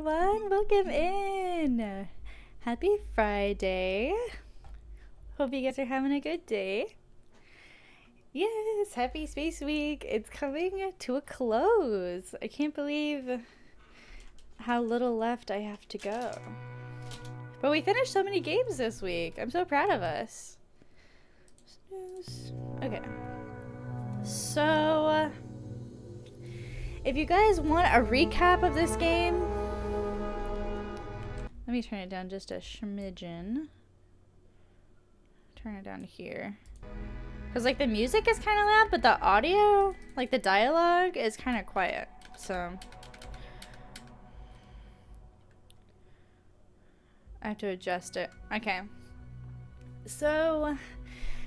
everyone. Welcome in. Happy Friday. Hope you guys are having a good day. Yes, happy Space Week. It's coming to a close. I can't believe how little left I have to go. But we finished so many games this week. I'm so proud of us. Okay. So, if you guys want a recap of this game, let me turn it down just a smidgen. Turn it down here. Because, like, the music is kind of loud, but the audio, like, the dialogue is kind of quiet. So, I have to adjust it. Okay. So,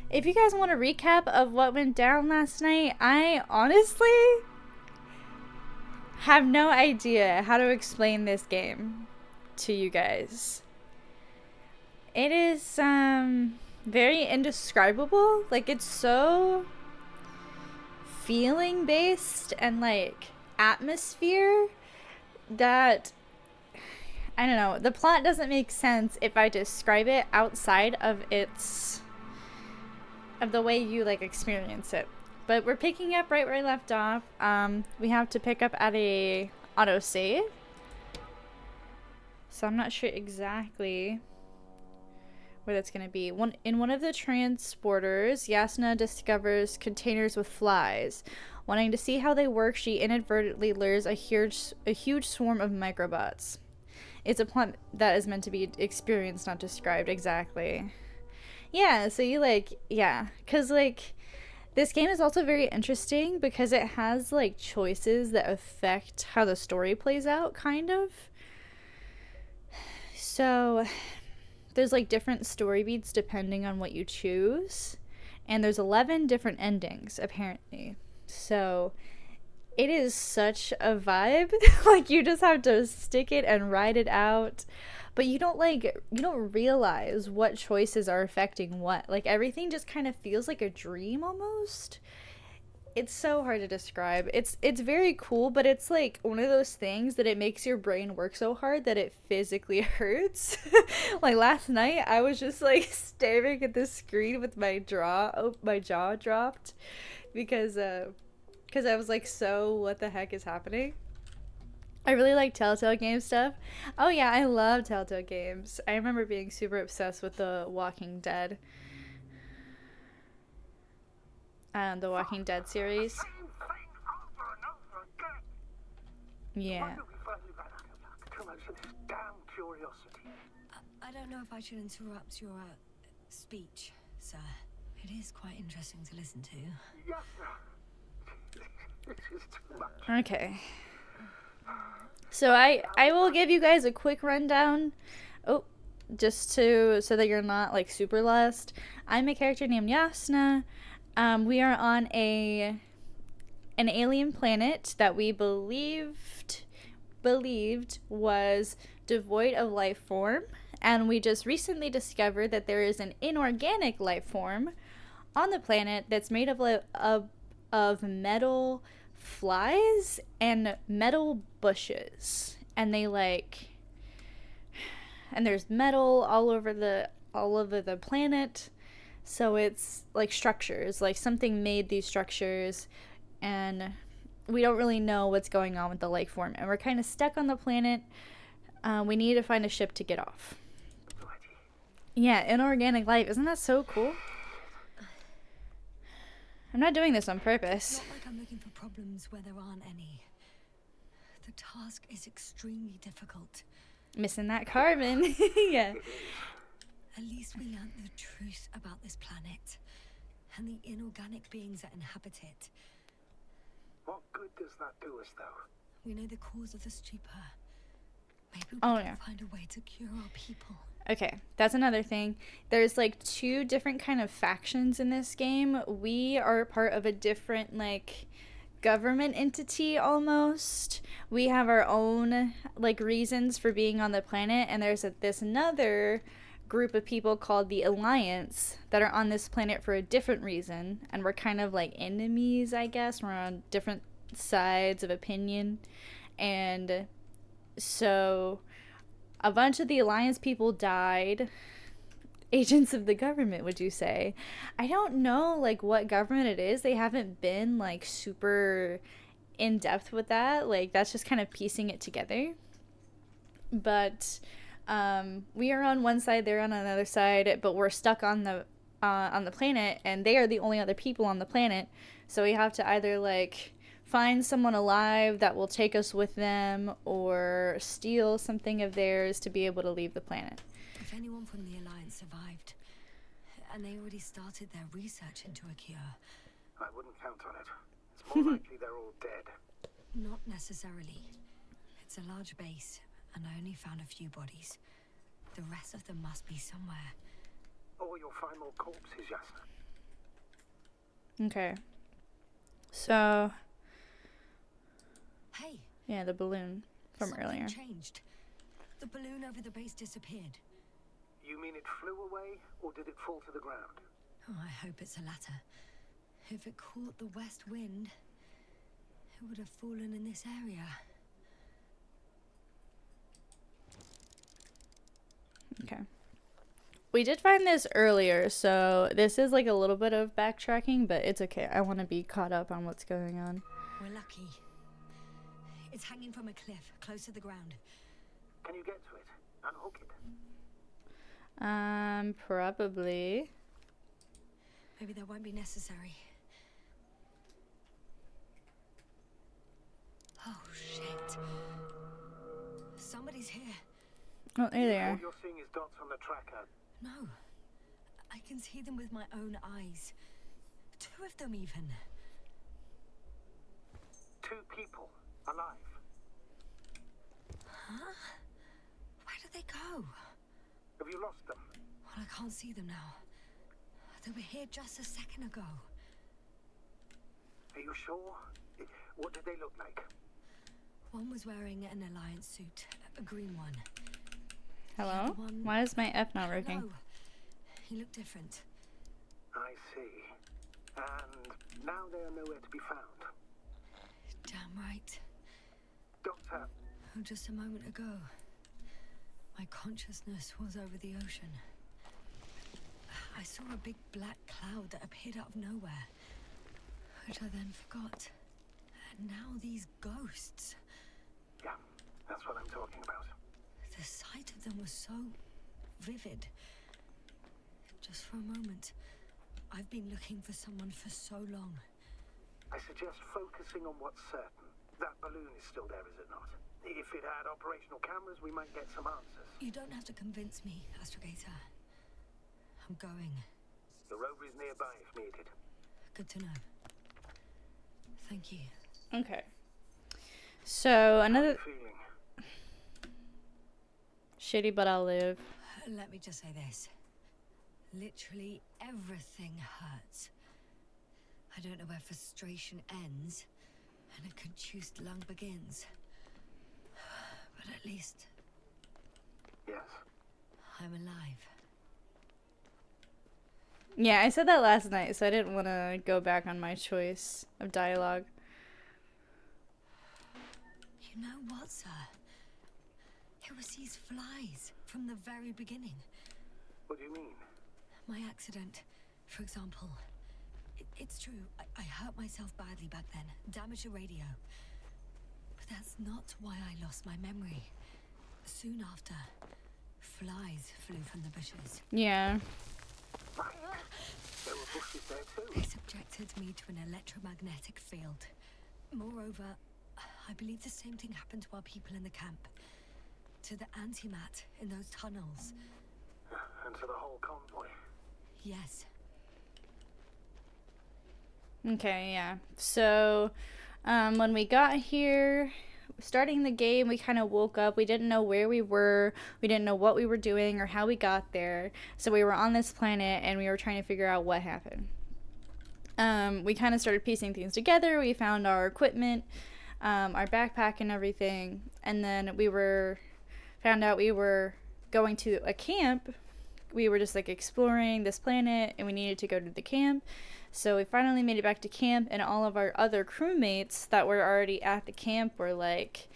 if you guys want a recap of what went down last night, I honestly have no idea how to explain this game to you guys. It is very indescribable. Like, it's so feeling based and like atmosphere that I don't know, the plot doesn't make sense if I describe it outside of the way you like experience it. But we're picking up right where I left off. We have to pick up at a autosave. So I'm not sure exactly where that's going to be. In one of the transporters, Yasna discovers containers with flies. Wanting to see how they work, she inadvertently lures a huge swarm of microbots. It's a plot that is meant to be experienced, not described exactly. Yeah, so you like, yeah, because like this game is also very interesting because it has like choices that affect how the story plays out, kind of. So there's like different story beats depending on what you choose, and there's 11 different endings apparently. So it is such a vibe. Like, you just have to stick it and ride it out. But you don't realize what choices are affecting what. Like, everything just kind of feels like a dream almost. It's so hard to describe. It's very cool, but it's like one of those things that it makes your brain work so hard that it physically hurts. Like last night, I was just like staring at the screen with my jaw dropped because I was like, so what the heck is happening? I really like Telltale game stuff. Oh yeah, I love Telltale games. I remember being super obsessed with The Walking Dead. The Walking Dead series. Yeah. I don't know if I should interrupt your speech, sir. It is quite interesting to listen to. Okay. So I will give you guys a quick rundown. Oh, just so that you're not like super lost. I'm a character named Yasna. We are on an alien planet that we believed was devoid of life form, and we just recently discovered that there is an inorganic life form on the planet that's made of metal flies and metal bushes, and there's metal all over the planet. So it's like structures, like something made these structures, and we don't really know what's going on with the life form, and we're kind of stuck on the planet. We need to find a ship to get off. Yeah, inorganic life. Isn't that so cool? I'm not doing this on purpose. Not like I'm looking for problems where there aren't any. The task is extremely difficult. Missing that carbon. Yeah. At least we learned the truth about this planet and the inorganic beings that inhabit it. What good does that do us, though? We know the cause of the stupor. Maybe we can find a way to cure our people. Okay, that's another thing. There's like two different kind of factions in this game. We are part of a different like government entity almost. We have our own like reasons for being on the planet, and there's this another group of people called the Alliance that are on this planet for a different reason, and we're kind of like enemies, I guess. We're on different sides of opinion, and So a bunch of the Alliance people died. Agents of the government, would you say? I don't know like what government it is. They haven't been like super in depth with that. Like that's just kind of piecing it together. But we are on one side, they're on another side, but we're stuck on the planet, and they are the only other people on the planet. So we have to either like find someone alive that will take us with them, or steal something of theirs to be able to leave the planet. If anyone from the Alliance survived, and they already started their research into a cure. I wouldn't count on it. It's more likely they're all dead. Not necessarily. It's a large base, and I only found a few bodies. The rest of them must be somewhere. Or you'll find more corpses, Yasna. Okay. So, Hey, yeah, the balloon from something earlier. changed. The balloon over the base disappeared. You mean it flew away, or did it fall to the ground? Oh, I hope it's the latter. If it caught the west wind, it would have fallen in this area. Okay. We did find this earlier, so this is like a little bit of backtracking, but it's okay. I want to be caught up on what's going on. We're lucky. It's hanging from a cliff, close to the ground. Can you get to it? Unhook it? Probably. Maybe that won't be necessary. Oh, shit. Somebody's here. Oh, there they All are. you're seeing is dots on the tracker. No. I can see them with my own eyes. 2 of them, even. 2 people, alive. Huh? Where did they go? Have you lost them? Well, I can't see them now. They were here just a second ago. Are you sure? What did they look like? One was wearing an Alliance suit, a green one. Hello? One- Why is my F not working? No, he looked different. I see. And now they are nowhere to be found. Damn right. Doctor, Oh, just a moment ago, my consciousness was over the ocean. I saw a big black cloud that appeared out of nowhere, which I then forgot. And now these ghosts. yeah, that's what I'm talking about. The sight of them was so vivid. Just for a moment. I've been looking for someone for so long. I suggest focusing on what's certain. That balloon is still there, is it not? If it had operational cameras, we might get some answers. You don't have to convince me, Astrogator. I'm going. The rover is nearby if needed. Good to know. Thank you. Okay. So, How another... are you feeling? Shitty, but I'll live. Let me just say this. Literally everything hurts. I don't know where frustration ends and a contused lung begins. But at least Yes. I'm alive. Yeah, I said that last night, so I didn't want to go back on my choice of dialogue. You know what, sir? It was these flies from the very beginning. What do you mean? My accident, for example. It's true, I hurt myself badly back then, damaged a radio. But that's not why I lost my memory. Soon after, flies flew from the bushes. Yeah. Right. There were bushes there They too. subjected me to an electromagnetic field. Moreover, I believe the same thing happened to our people in the camp. To the antimat in those tunnels. And to the whole convoy. Yes. Okay, yeah. So, when we got here, starting the game, we kind of woke up. We didn't know where we were. We didn't know what we were doing or how we got there. So we were on this planet, and we were trying to figure out what happened. We kind of started piecing things together. We found our equipment, our backpack and everything. And then found out we were going to a camp. We were just like exploring this planet, and we needed to go to the camp. So we finally made it back to camp, and all of our other crewmates that were already at the camp were like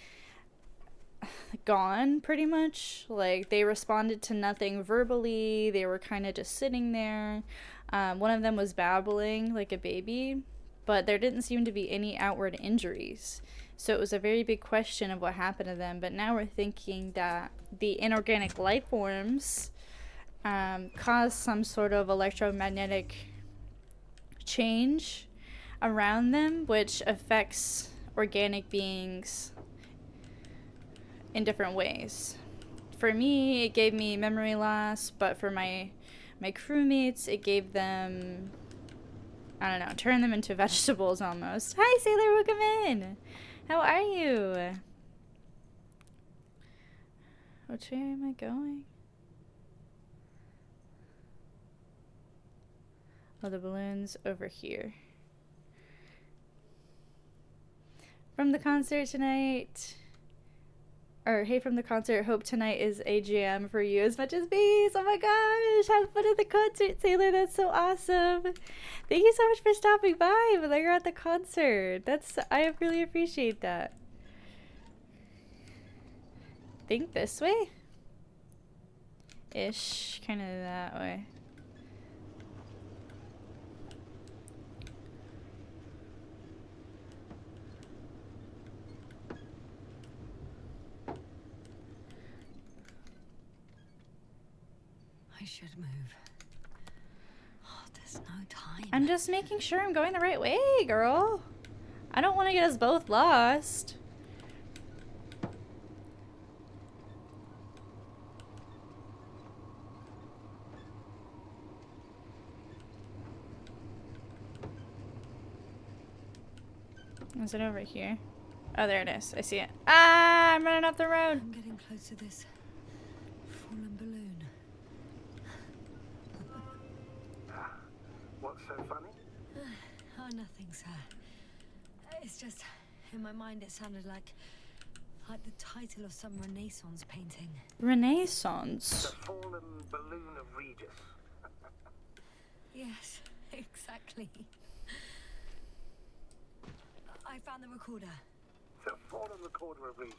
gone pretty much. Like, they responded to nothing verbally. They were kind of just sitting there. One of them was babbling like a baby, but there didn't seem to be any outward injuries. So it was a very big question of what happened to them. But now we're thinking that the inorganic life forms caused some sort of electromagnetic change around them, which affects organic beings in different ways. For me, it gave me memory loss, but for my crewmates, it gave them, I don't know, turned them into vegetables almost. Hi, Sailor, welcome in. How are you? Which way am I going? Oh, the balloon's over here. From the concert tonight. Or, hey, from the concert, hope tonight is a jam for you as much as me. Oh my gosh, have fun at the concert, Sailor. That's so awesome. Thank you so much for stopping by while you're at the concert. I really appreciate that. Think this way? Ish, kind of that way. I should move. Oh, there's no time. I'm just making sure I'm going the right way, girl. I don't want to get us both lost. Is it over here? Oh, there it is. I see it. Ah, I'm running off the road. I'm getting close to this fallen balloon. What's so funny? Oh, nothing, sir. It's just, in my mind it sounded like the title of some Renaissance painting. Renaissance? The fallen balloon of Regis. Yes, exactly. I found the recorder. The fallen recorder of Regis.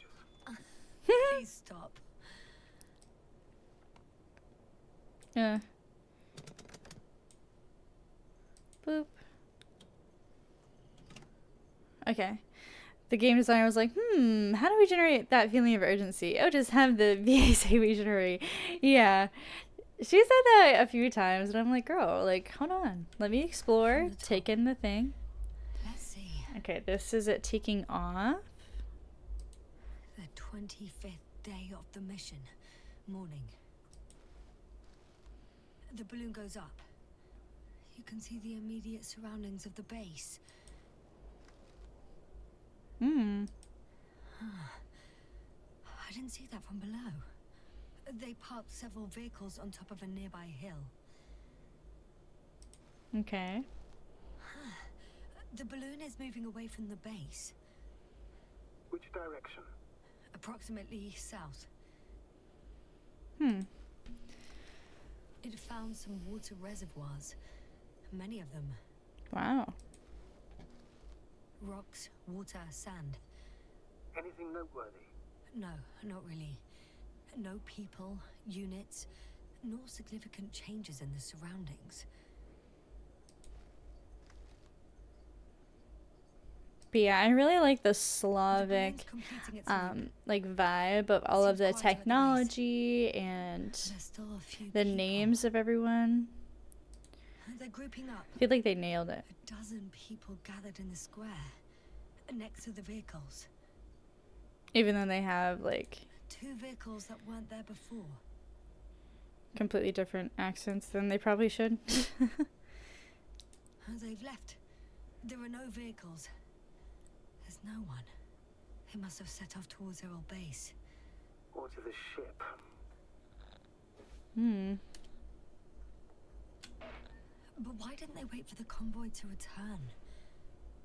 Please stop. Yeah. Boop. Okay. The game designer was like, how do we generate that feeling of urgency? Oh, just have the VA say we generate. Yeah. She said that a few times, and I'm like, girl, like, hold on. Let me explore. Take in the thing. Let's see. Okay, this is it taking off. The 25th day of the mission. Morning. The balloon goes up. You can see the immediate surroundings of the base. Hmm. I didn't see that from below. They parked several vehicles on top of a nearby hill. Okay. The balloon is moving away from the base. Which direction? Approximately south. Hmm. It found some water reservoirs. Many of them. Wow. Rocks, water, sand. Anything noteworthy? No, not really. No people, units, nor significant changes in the surroundings. But yeah, I really like the Slavic like vibe of all of the technology and the names of everyone. They're grouping up. I feel like they nailed it. A dozen people gathered in the square, next to the vehicles. Even though they have like 2 vehicles that weren't there before. completely different accents than they probably should. They've left. There are no vehicles. There's no one. They must have set off towards their old base. Or to the ship? But why didn't they wait for the convoy to return?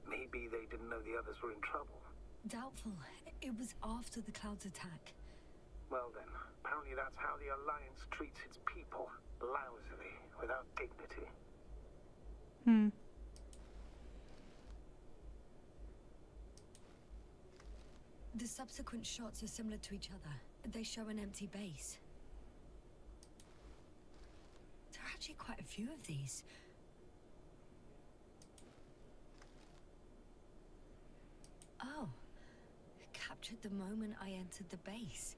Maybe they didn't know the others were in trouble. Doubtful. It was after the Cloud's attack. Well then, apparently that's how the Alliance treats its people. Lousily, without dignity. The subsequent shots are similar to each other. They show an empty base. There are actually quite a few of these. Oh, it captured the moment I entered the base.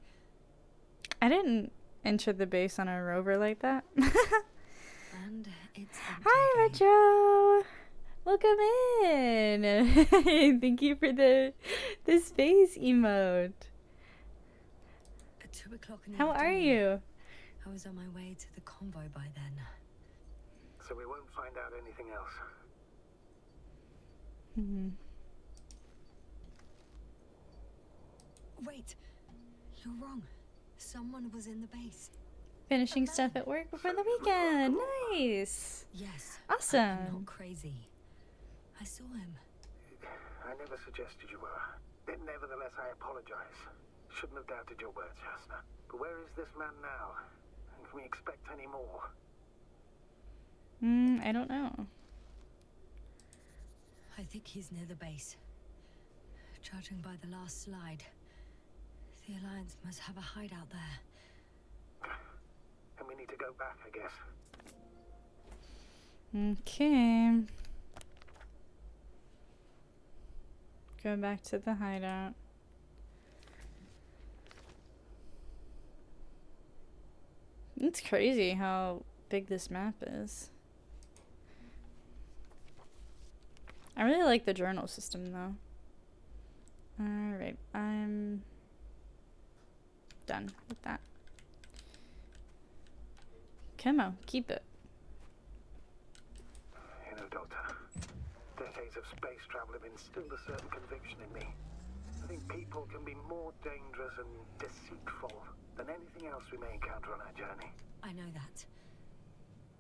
I didn't enter the base on a rover like that. And it's empty Hi, again. Retro! Welcome in! Thank you for the space emote. At 2 o'clock in the How are afternoon, you? I was on my way to the convoy by then. So we won't find out anything else. Wait, you're wrong. Someone was in the base. Finishing stuff at work before the weekend. Nice. Yes. Awesome. I'm not crazy. I saw him. I never suggested you were. Nevertheless, I apologize. Shouldn't have doubted your words, Jasna. But where is this man now? And can we expect any more? I don't know. I think he's near the base. Judging by the last slide, the Alliance must have a hideout there. And we need to go back, I guess. Okay. Go back to the hideout. It's crazy how big this map is. I really like the journal system though. Alright, I'm done with that. Come on, keep it. You know, Doctor, decades of space travel have instilled a certain conviction in me. I think people can be more dangerous and deceitful than anything else we may encounter on our journey. I know that.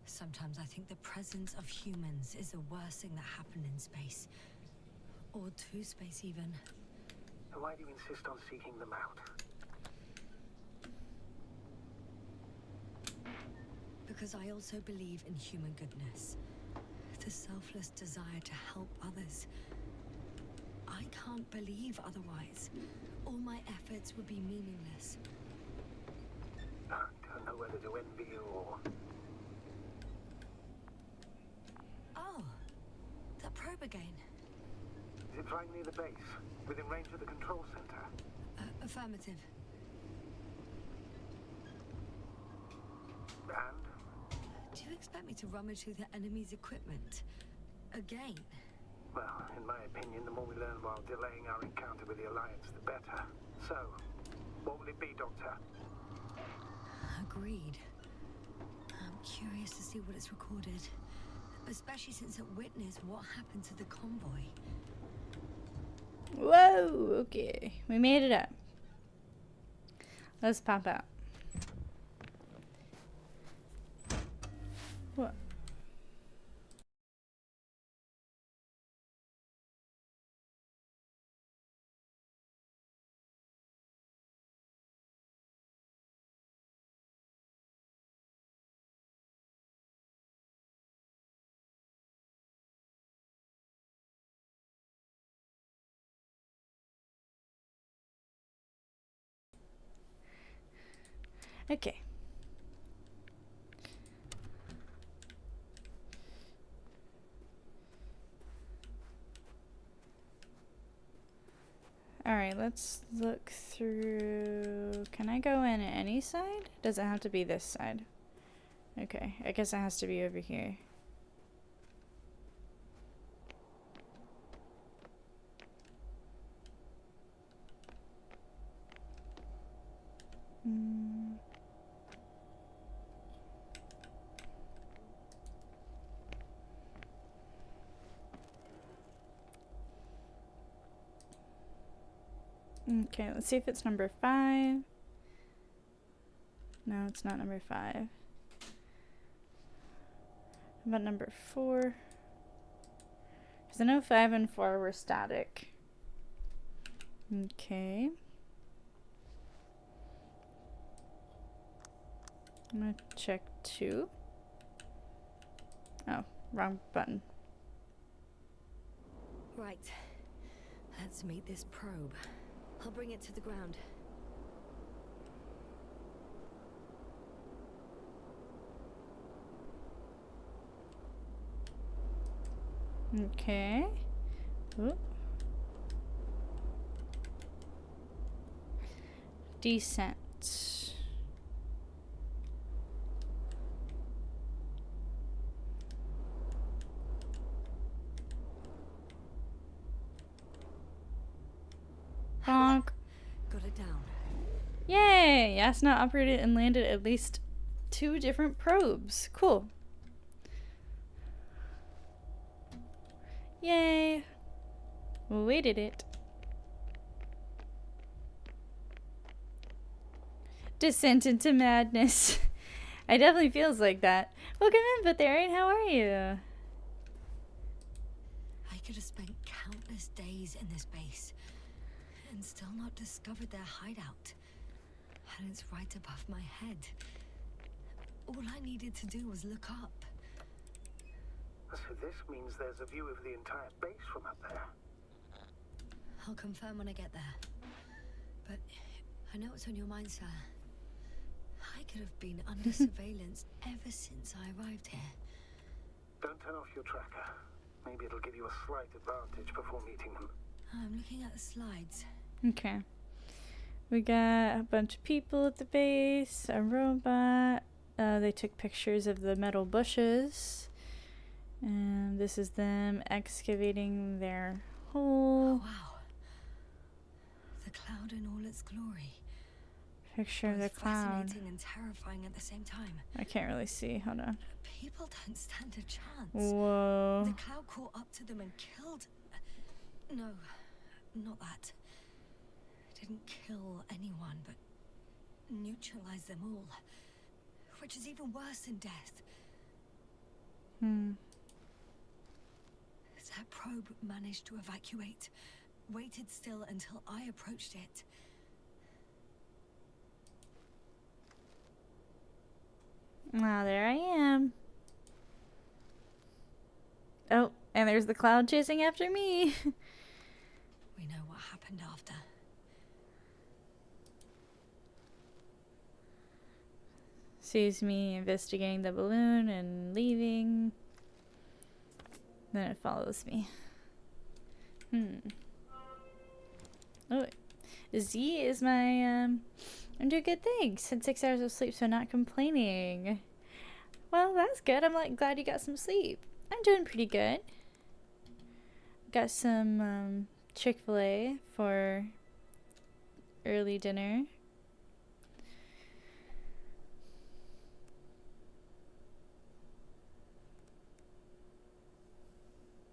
Sometimes I think the presence of humans is the worst thing that happened in space. Or to space, even. And why do you insist on seeking them out? Because I also believe in human goodness. The selfless desire to help others. I can't believe otherwise. All my efforts would be meaningless. I don't know whether to envy you or... Oh, that probe again. Is it flying near the base? Within range of the control center? Affirmative. And? Do you expect me to rummage through the enemy's equipment? Again? Well, in my opinion, the more we learn while delaying our encounter with the Alliance, the better. So, what will it be, Doctor? Agreed. I'm curious to see what it's recorded. Especially since it witnessed what happened to the convoy. Whoa, okay. We made it up. Let's pop out. What? Okay. Alright, let's look through... Can I go in any side? Does it have to be this side? Okay, I guess it has to be over here. Okay, let's see if it's number 5. No, it's not number 5. How about number 4? Because I know 5 and 4 were static. Okay. I'm gonna check 2. Oh, wrong button. Right. Let's meet this probe. I'll bring it to the ground. Okay. Ooh. Descent. Bonk. Got it down. Yay! Yasna operated and landed at least 2 different probes. Cool. Yay! We did it. Descent into madness. It definitely feels like that. Welcome in, Betharian. How are you? I could have spent countless days in this base and still not discovered their hideout. And it's right above my head. All I needed to do was look up. So this means there's a view of the entire base from up there. I'll confirm when I get there. But I know what's on your mind, sir. I could have been under surveillance ever since I arrived here. Don't turn off your tracker. Maybe it'll give you a slight advantage before meeting them. I'm looking at the slides. Okay. We got a bunch of people at the base, a robot. They took pictures of the metal bushes. And this is them excavating their hole. Oh, wow. The cloud in all its glory. Picture of the cloud. Fascinating and terrifying at the same time. I can't really see. Hold on. People don't stand a chance. Whoa. The cloud caught up to them and killed... No, not that. Didn't kill anyone, but neutralized them all. Which is even worse than death. That probe managed to evacuate. Waited still until I approached it. Now there I am. Oh, and there's the cloud chasing after me. We know what happened after. Sees me investigating the balloon and leaving. Then it follows me. Oh, Z is my, I'm doing good things. Had 6 hours of sleep, so not complaining. Well, that's good. I'm like glad you got some sleep. I'm doing pretty good. Got some, Chick-fil-A for early dinner.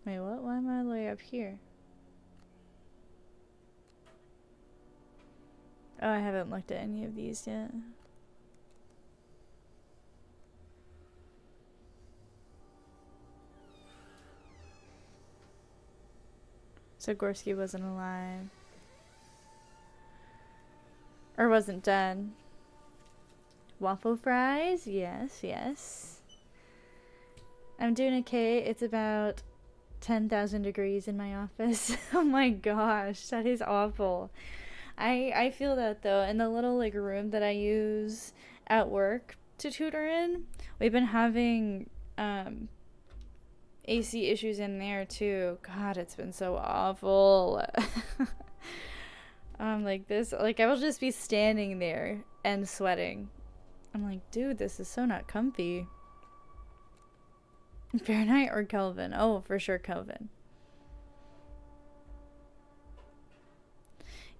Wait, what? Why am I all the way up here? Oh, I haven't looked at any of these yet. So Gorski wasn't alive. Or wasn't dead. Waffle fries? Yes, yes. I'm doing okay. It's about 10,000 degrees in my office. Oh my gosh, that is awful. I feel that though. In the little like room that I use at work to tutor in, we've been having AC issues in there too. God, it's been so awful. Like this, like I will just be standing there and sweating. I'm like, dude, this is so not comfy. Fahrenheit or Kelvin? Oh, for sure Kelvin.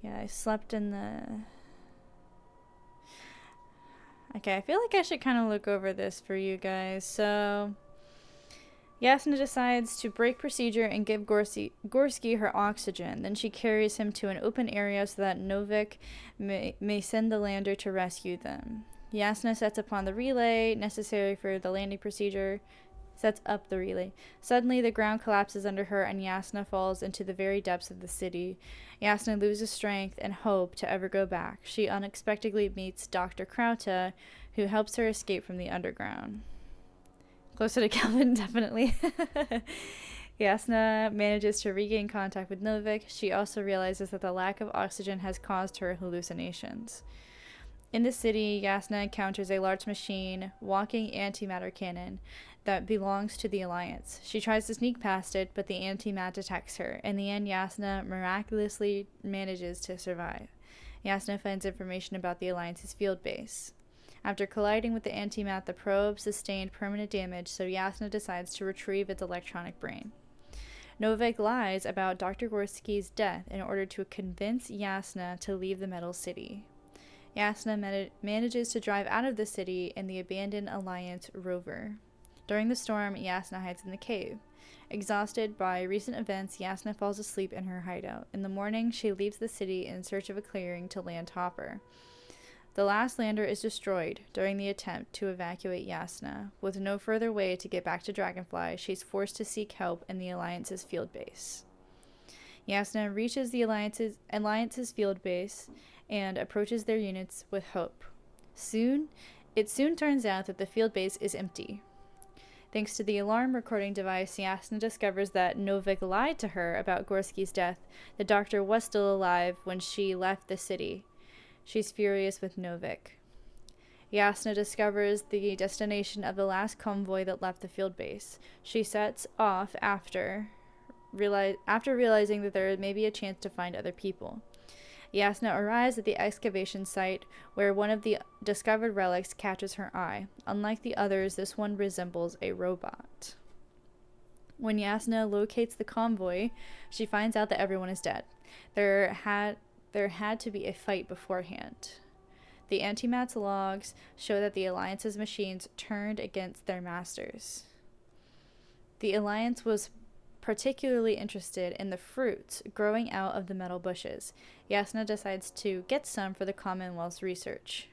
Yeah, I slept in the... Okay, I feel like I should kind of look over this for you guys. So, Yasna decides to break procedure and give Gorski her oxygen. Then she carries him to an open area so that Novik may send the lander to rescue them. Yasna sets upon the relay necessary for the landing procedure. Sets up the relay. Suddenly, the ground collapses under her, and Yasna falls into the very depths of the city. Yasna loses strength and hope to ever go back. She unexpectedly meets Dr. Krauta, who helps her escape from the underground. Closer to Kelvin, definitely. Yasna manages to regain contact with Novik. She also realizes that the lack of oxygen has caused her hallucinations. In the city, Yasna encounters a large machine, walking antimatter cannon that belongs to the Alliance. She tries to sneak past it, but the antimat detects her. In the end, Yasna miraculously manages to survive. Yasna finds information about the Alliance's field base. After colliding with the antimat, the probe sustained permanent damage, so Yasna decides to retrieve its electronic brain. Novik lies about Dr. Gorski's death in order to convince Yasna to leave the Metal City. Yasna manages to drive out of the city in the abandoned Alliance rover. During the storm, Yasna hides in the cave. Exhausted by recent events, Yasna falls asleep in her hideout. In the morning, she leaves the city in search of a clearing to land Hopper. The last lander is destroyed during the attempt to evacuate Yasna. With no further way to get back to Dragonfly, she's forced to seek help in the Alliance's field base. Yasna reaches the Alliance's field base and approaches their units with hope. It soon turns out that the field base is empty. Thanks to the alarm recording device, Yasna discovers that Novik lied to her about Gorski's death. The doctor was still alive when she left the city. She's furious with Novik. Yasna discovers the destination of the last convoy that left the field base. She sets off after realizing that there may be a chance to find other people. Yasna arrives at the excavation site where one of the discovered relics catches her eye. Unlike the others, this one resembles a robot. When Yasna locates the convoy, she finds out that everyone is dead. There had to be a fight beforehand. The Antimat's logs show that the Alliance's machines turned against their masters. The Alliance was particularly interested in the fruits growing out of the metal bushes. Yasna decides to get some for the Commonwealth's research.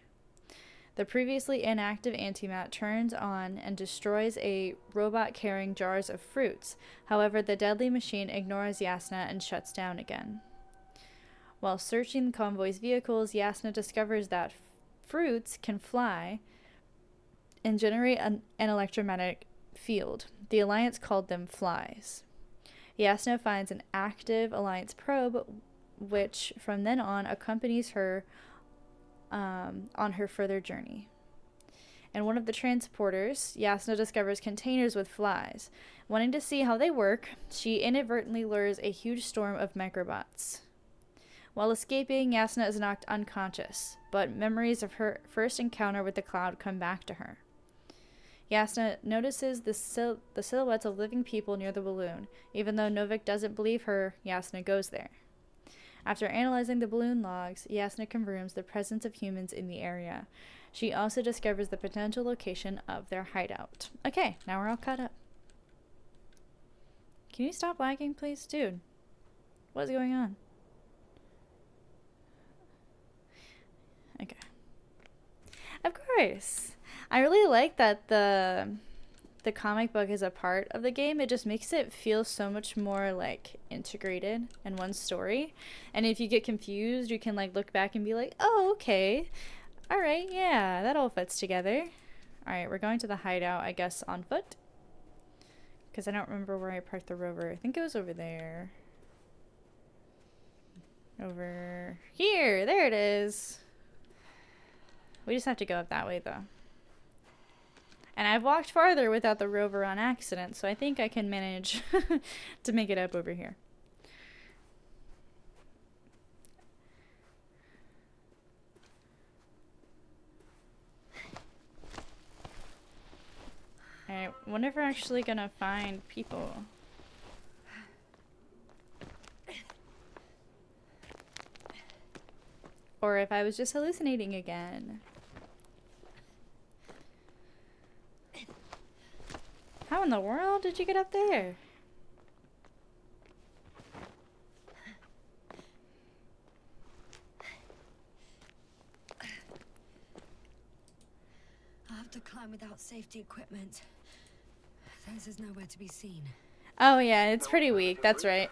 The previously inactive Antimat turns on and destroys a robot carrying jars of fruits. However, the deadly machine ignores Yasna and shuts down again. While searching the convoy's vehicles, Yasna discovers that fruits can fly and generate an electromagnetic field. The Alliance called them flies. Yasna finds an active Alliance probe, which from then on accompanies her on her further journey. In one of the transporters, Yasna discovers containers with flies. Wanting to see how they work, she inadvertently lures a huge storm of microbots. While escaping, Yasna is knocked unconscious, but memories of her first encounter with the cloud come back to her. Yasna notices the silhouettes of living people near the balloon. Even though Novik doesn't believe her, Yasna goes there. After analyzing the balloon logs, Yasna confirms the presence of humans in the area. She also discovers the potential location of their hideout. Okay, now we're all caught up. Can you stop lagging, please? Dude, what is going on? Okay. Of course. I really like that the comic book is a part of the game. It just makes it feel so much more like integrated in one story. And if you get confused, you can like look back and be like, "Oh, okay. All right, yeah, that all fits together." All right, we're going to the hideout, I guess, on foot. Because I don't remember where I parked the rover. I think it was over there. Over here. There it is. We just have to go up that way, though. And I've walked farther without the rover on accident, so I think I can manage to make it up over here. I wonder if we're actually gonna find people. Or if I was just hallucinating again. How in the world did you get up there? I have to climb without safety equipment. This is nowhere to be seen. Oh yeah, it's pretty weak. That's right.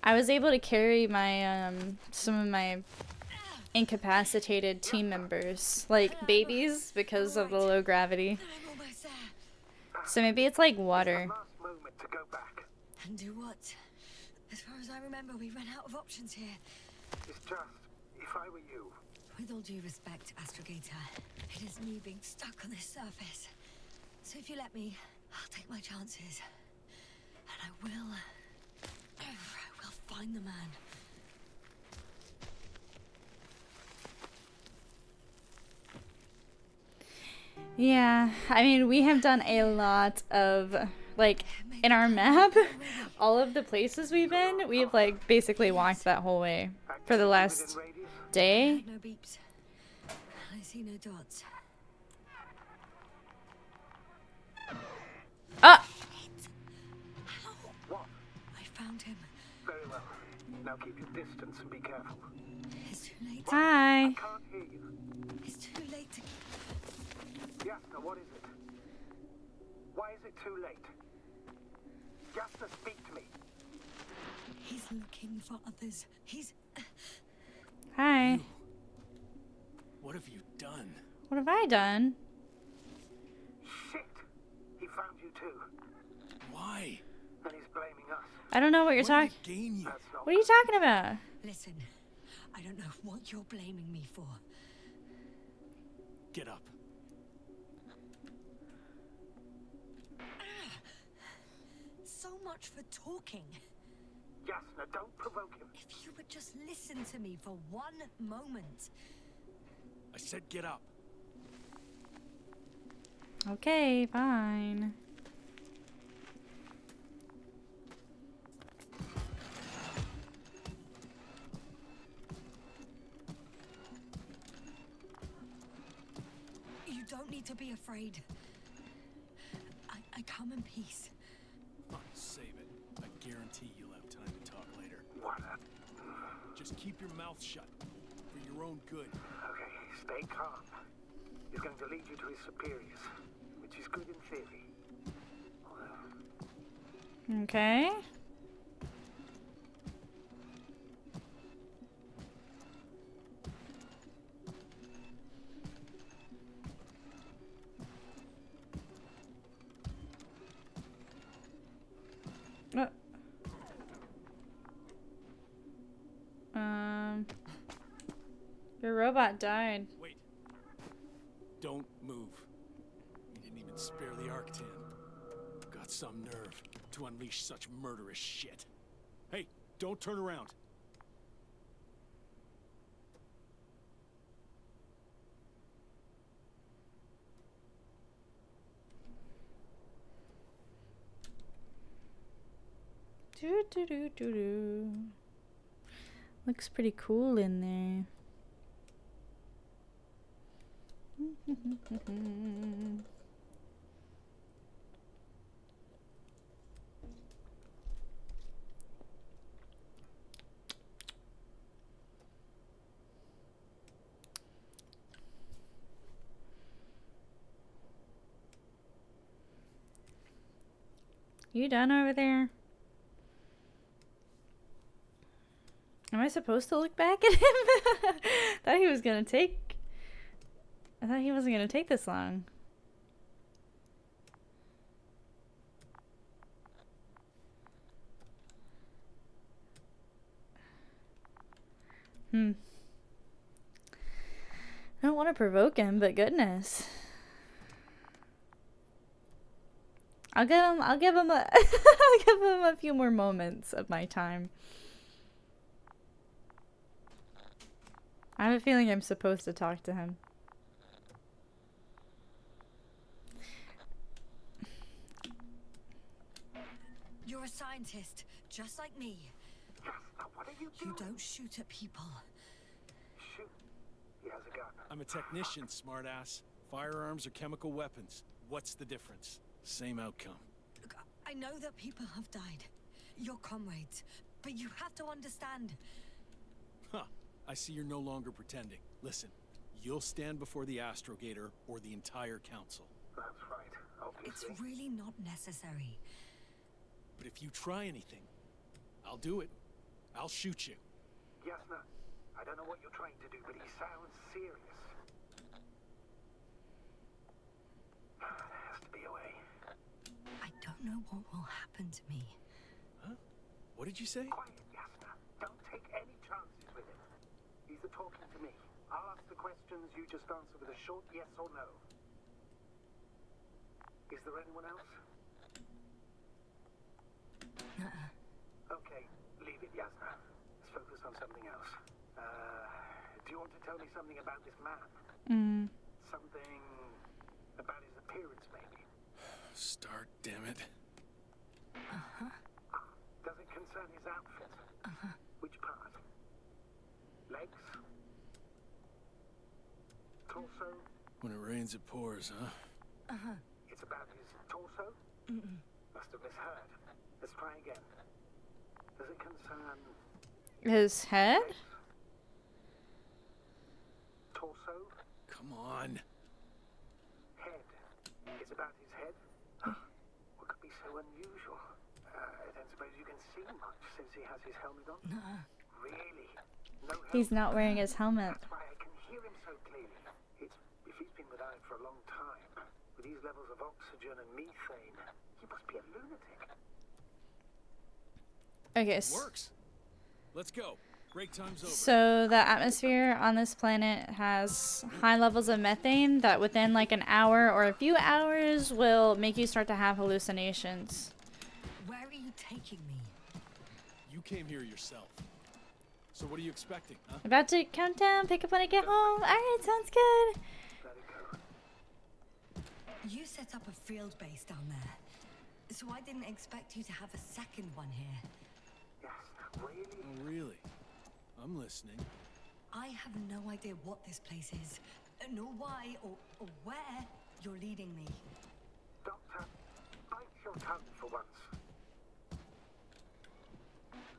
I was able to carry my some of my incapacitated team members, like babies, because of the low gravity. So maybe it's like water. And do what? As far as I remember, we ran out of options here. It's just, if I were you, With all due respect, Astrogator, it is me being stuck on this surface. So if you let me, I'll take my chances. And I will find the man. Yeah, I mean, we have done a lot of, like, in our map, all of the places we've been, we've, like, basically walked that whole way for the last within radius? day. No beeps. I see no dots. Ah! What? I found him. Very well. Now keep your distance and be careful. It's too late. Hi. I can't hear you. It's too late to... Jasna, what is it? Why is it too late? Jasna, speak to me. He's looking for others. He's... Hi. What have you done? What have I done? Shit! He found you too. Why? And he's blaming us. I don't know what you're What talking. did it gain you? That's not What are you talking about? Listen, I don't know what you're blaming me for. Get up. So much for talking. Jasna, don't provoke him. If you would just listen to me for one moment. I said get up. Okay, fine. You don't need to be afraid. I come in peace. Save it. I guarantee you'll have time to talk later. What a... Just keep your mouth shut. For your own good. Okay, stay calm. He's going to lead you to his superiors, which is good in theory. Okay. Your robot died. Wait. Don't move. You didn't even spare the Arctan. Got some nerve to unleash such murderous shit. Hey, don't turn around. Doo doo doo doo doo. Looks pretty cool in there. You done over there? Am I supposed to look back at him? Thought he was gonna take... I thought he wasn't gonna take this long. I don't want to provoke him, but goodness. I'll give him I'll give him a few more moments of my time. I have a feeling I'm supposed to talk to him. You're a scientist, just like me. Jasna, what are you doing? You don't shoot at people. Shoot. He has a gun. I'm a technician, smartass. Firearms are chemical weapons. What's the difference? Same outcome. Look, I know that people have died. Your comrades. But you have to understand. Huh. I see you're no longer pretending. Listen, you'll stand before the Astrogator or the entire council. That's right, It's obviously. really not necessary. But if you try anything, I'll do it. I'll shoot you. Jasna, I don't know what you're trying to do, but he sounds serious. There has to be a way. I don't know what will happen to me. What did you say? Quiet, Yasna. Don't take any chances with him. He's talking to me. I'll ask the questions, you just answer with a short yes or no. Is there anyone else? Okay, leave it, Yasna. Let's focus on something else. Do you want to tell me something about this man? Something about his appearance, maybe? Start, damn it. Does it concern his outfit? Which part? Legs? Torso? When it rains, it pours, huh? It's about his torso? Must have misheard. Let's try again. Does it concern His head? legs? Torso? Come on. Head. It's about his head? What could be so unusual? I don't suppose you can see much since he has his helmet on? Really? No helmet? He's not wearing his helmet. That's why I can hear him so clearly. If he's been without it for a long time, with these levels of oxygen and methane, he must be a lunatic. Okay, Works. Let's go. Break time's over. so the atmosphere on this planet has high levels of methane that within like an hour or a few hours will make you start to have hallucinations. Where are you taking me? You came here yourself. So what are you expecting, huh? About to count down, pick up when I get home. Alright, sounds good. Let it go. You set up a field base down there, so I didn't expect you to have a second one here. Yes, really? Oh, really? I'm listening. I have no idea what this place is, nor why or where you're leading me. Doctor, bite your tongue for once.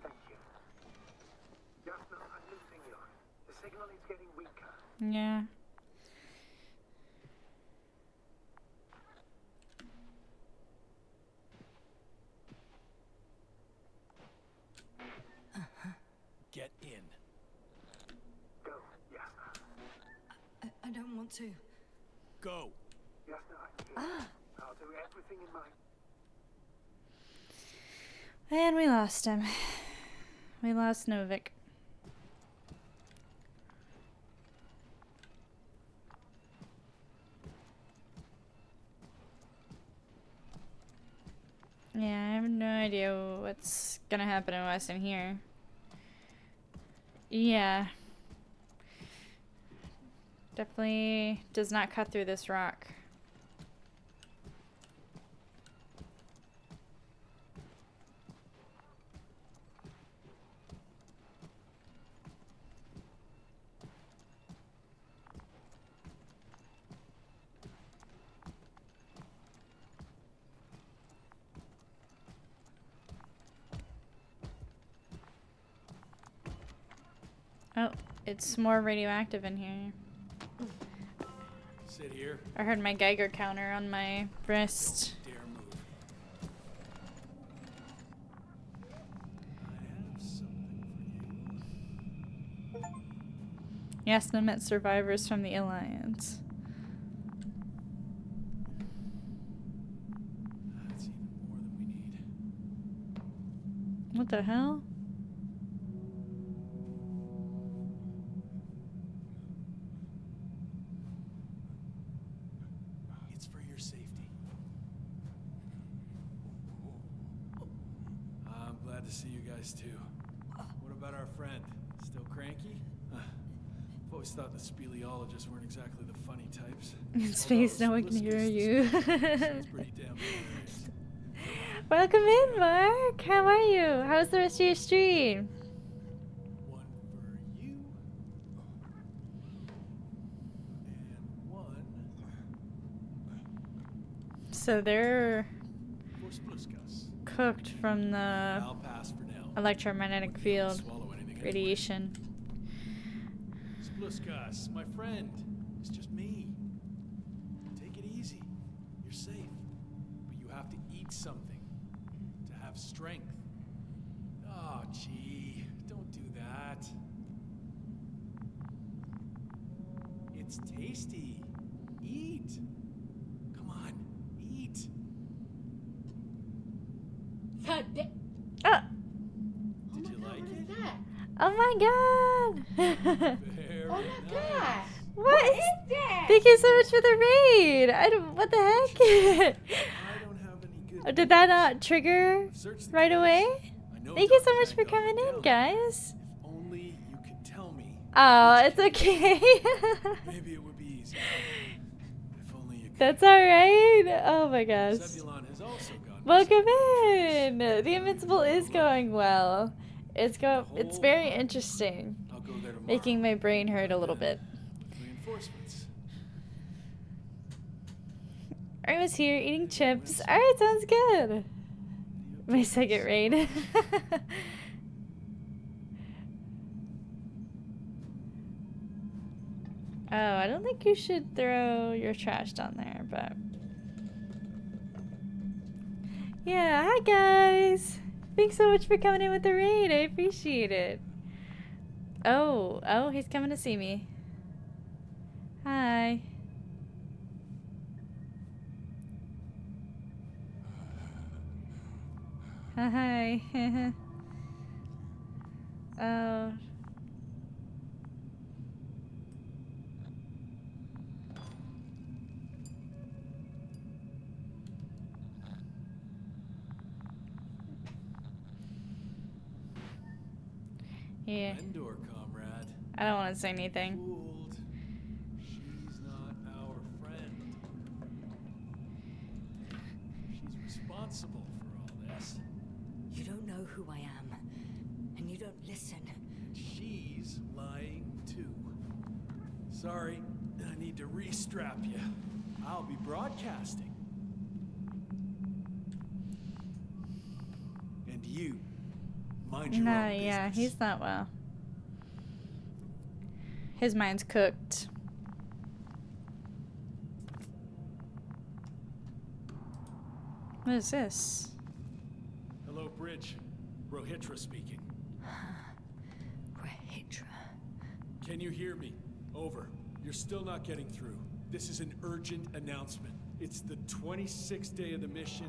Thank you. Yasna, I'm losing you. The signal is getting weaker. Yeah. Get in. Go, Yasna. I don't want to. Go. Yasna, I'm here. I'll do everything in my... And we lost him. We lost Novik. Yeah, I have no idea what's gonna happen to us in here. Yeah. Definitely does not cut through this rock. Oh, it's more radioactive in here. Sit here. I heard my Geiger counter on my wrist. Dare move. I have something for you. Yasna met survivors from the Alliance. That's even more than we need. What the hell? It's for your safety. I'm glad to see you guys too. What about our friend? Still cranky? I've always thought the speleologists weren't exactly the funny types. In space, no one can hear you. Sounds pretty damn hilarious. Welcome in, Mark. How are you? How's the rest of your stream? One for you. And one So they're for Spluskas. cooked from the I'll pass for now. electromagnetic field Swallow anything anyway. radiation. Spluskas, my friend. It's just me. Take it easy. You're safe. But you have to eat something to have strength. Oh, gee. Don't do that. It's tasty. Eat. Come on. Eat. Ah! Oh my god! Very Oh my nice. god. What? What is that? Thank you so much for the raid! I don't, what the heck? I don't have any good Did that not trigger Search the right case. away? I know Thank you so Dr. much for Magdal coming went in, down. guys. If only you could tell me. Oh, which it's case. okay. Maybe it would be easier. If only you could. That's alright. Oh my gosh. Zebulon has also gone Welcome missing. in! The Invincible is going well. It's The very whole- interesting. I'll go there tomorrow. Making my brain hurt a little Then, bit. Reinforcements. I was here eating chips. Alright, sounds good. My second raid. Oh, I don't think you should throw your trash down there, but... Yeah, hi guys! Thanks so much for coming in with the raid. I appreciate it. Oh, he's coming to see me. Hi. Hi. Oh. Yeah. Endor, comrade. I don't want to say anything. Fooled. She's not our friend. She's responsible for all this. You don't know who I am, and you don't listen. She's lying too. Sorry, I need to restrap you. I'll be broadcasting. And you, mind your No, own yeah, business. he's not well. His mind's cooked. What is this? Hello, Bridge. Rohitra speaking. Rahitra. Can you hear me? Over. You're still not getting through. This is an urgent announcement. It's the 26th day of the mission,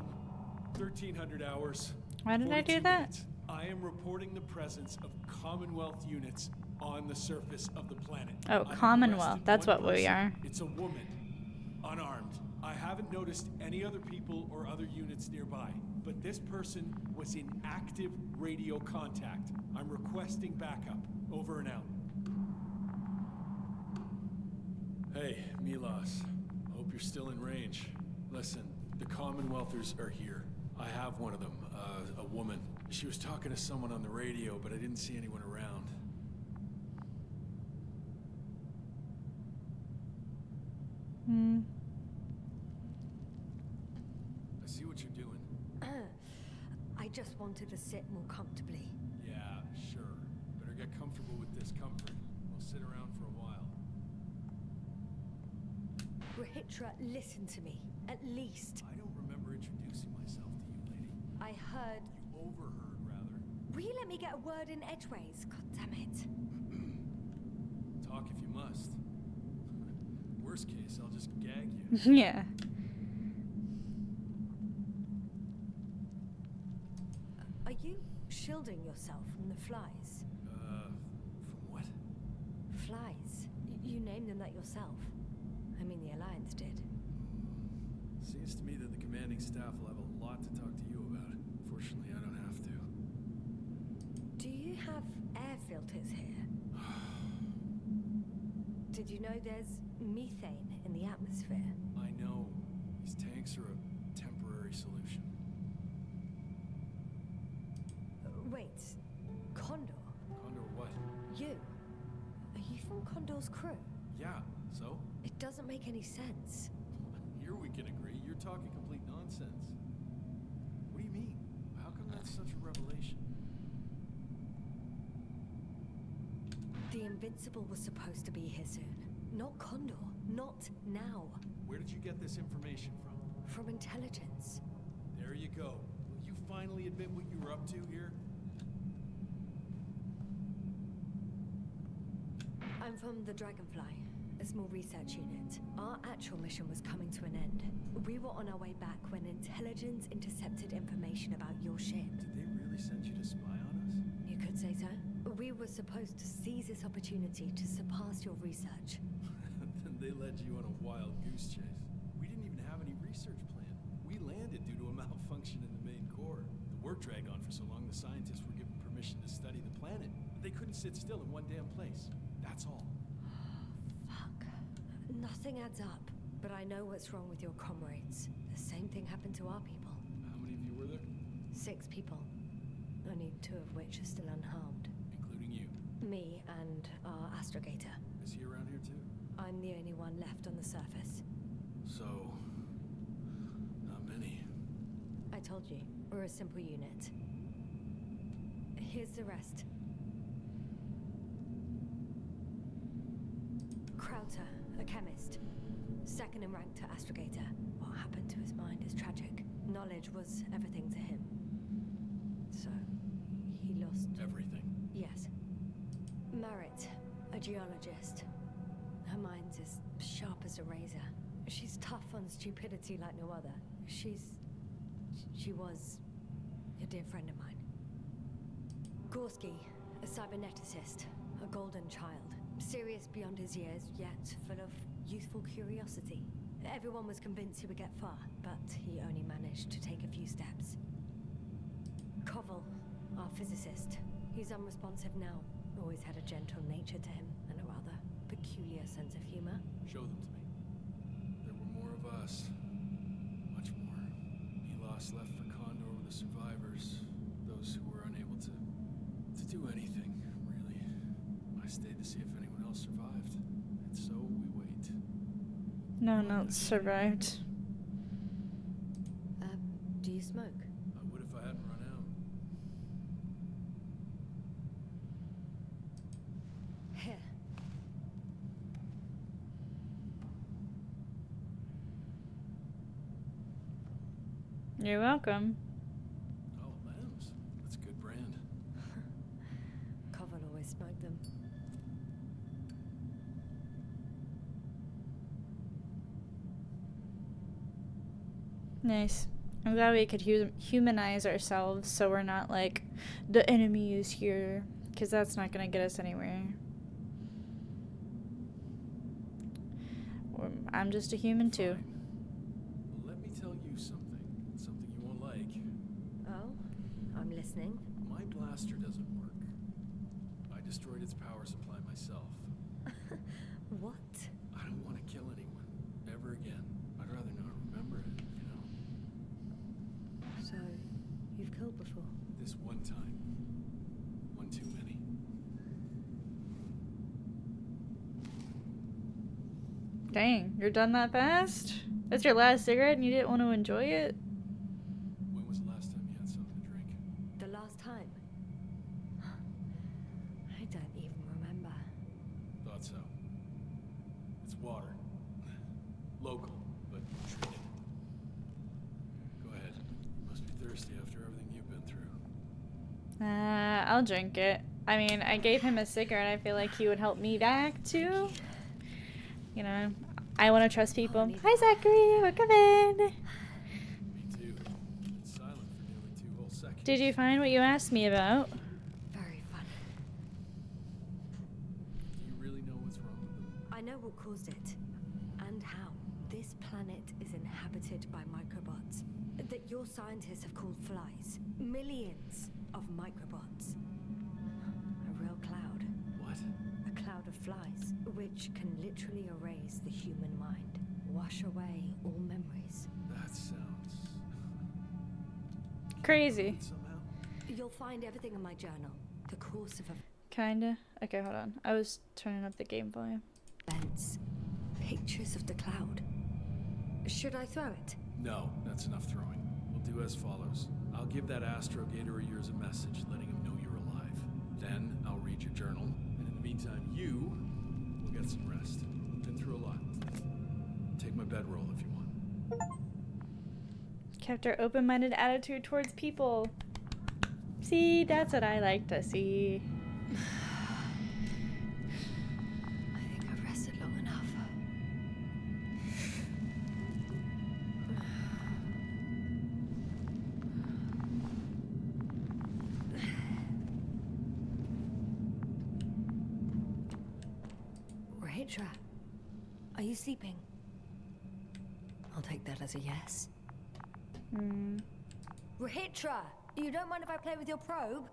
1300 hours. Why did I 42 do that? minutes. I am reporting the presence of Commonwealth units on the surface of the planet. Oh, I have Commonwealth. arrested That's one what we person. are. It's a woman, unarmed. I haven't noticed any other people or other units nearby, but this person was in active radio contact. I'm requesting backup. Over and out. Hey, Milos. Hope you're still in range. Listen, the Commonwealthers are here. I have one of them, a woman. She was talking to someone on the radio, but I didn't see anyone around. I see what you're doing. I just wanted to sit more comfortably. Yeah, sure. Better get comfortable with discomfort. We'll sit around for a while. Rahitra, listen to me. At least. I don't remember introducing myself to you, lady. I heard. Overheard, rather. Will you let me get a word in edgeways? God damn it. Talk if you must. Worst case, I'll just gag you. Yeah. Are you shielding yourself from the flies? From what? Flies? You named them that yourself. I mean, the Alliance did. Seems to me that the commanding staff will have a lot to talk to you about. Fortunately, I don't have to. Do you have air filters here? Did you know there's methane in the atmosphere? I know. These tanks are a temporary solution. Wait, Condor? Condor what? You? Are you from Condor's crew? Yeah, so? It doesn't make any sense. Here we can agree. You're talking complete nonsense. What do you mean? How come that's such a revelation? The Invincible was supposed to be here soon. Not Condor. Not now. Where did you get this information from? From intelligence. There you go. Will you finally admit what you were up to here? I'm from the Dragonfly, a small research unit. Our actual mission was coming to an end. We were on our way back when intelligence intercepted information about your ship. Did they really send you to spy on us? You could say so. We were supposed to seize this opportunity to surpass your research. Then they led you on a wild goose chase. We didn't even have any research plan. We landed due to a malfunction in the main core. The work dragged on for so long, the scientists were given permission to study the planet. They couldn't sit still in one damn place. That's all. Fuck. Nothing adds up, but I know what's wrong with your comrades. The same thing happened to our people. How many of you were there? 6 people. Only 2 of which are still unharmed. Including you. Me and our astrogator. Is he around here too? I'm the only one left on the surface. So... not many. I told you, we're a simple unit. Here's the rest. Krauter, a chemist. Second in rank to astrogator. What happened to his mind is tragic. Knowledge was everything to him. So, he lost... Everything. Yes. Marit, a geologist. Her mind's as sharp as a razor. She's tough on stupidity like no other. She was a dear friend of mine. Gorski, a cyberneticist, a golden child. Serious beyond his years, yet full of youthful curiosity. Everyone was convinced he would get far, but he only managed to take a few steps. Koval, our physicist. He's unresponsive now. Always had a gentle nature to him, and a rather peculiar sense of humor. Show them to me. There were more of us. Much more. Elos left for Condor with the survivors. Those who were unable to do anything, really. I stayed to see if anyone else survived. And so we wait. No one else survived. Do you smoke? I would if I hadn't run out. Here. You're welcome. Oh, lambs. That's a good brand. Koval always smoked them. Nice. I'm glad we could humanize ourselves so we're not like, the enemy is here. Because that's not going to get us anywhere. I'm just a human too. Fine. Let me tell you something. Something you won't like. Oh? I'm listening. My blaster doesn't work. I destroyed its power supply myself. What? I don't want to kill anyone. Ever again. I'd rather not remember it, you know? So, you've killed before? This one time. One too many. Dang, you're done that fast? That's your last cigarette and you didn't want to enjoy it? When was the last time you had something to drink? The last time? I don't even remember. Thought so. It's water. Local, but treated. Go ahead. You must be thirsty after everything you've been through. I'll drink it. I mean, I gave him a cigarette. I feel like he would help me back too. You know, I want to trust people. Hi, Zachary. Welcome in. Me too. Been silent for nearly 2 whole seconds. Did you find what you asked me about? Very fun. Do you really know what's wrong with them? I know what caused it. And how. This planet is inhabited by microbots. That your scientists have called flies. Millions of microbots. A real cloud. What? A cloud of flies, which can literally erase the human mind. Wash away all memories. That sounds... Crazy. somehow? You'll find everything in my journal. The course of Kinda. Okay, hold on. I was turning up the game volume. events. Pictures of the cloud. Should I throw it? No, that's enough throwing. We'll do as follows. I'll give that astrogator of yours a message letting him know you're alive. Then I'll read your journal. And in the meantime, you will get some rest. Been through a lot. Take my bedroll if you want. Kept our open-minded attitude towards people. See, that's what I like to see. I think I've rested long enough. Rahitra, are you sleeping? I'll take that as a yes. Rahitra, you don't mind if I play with your probe?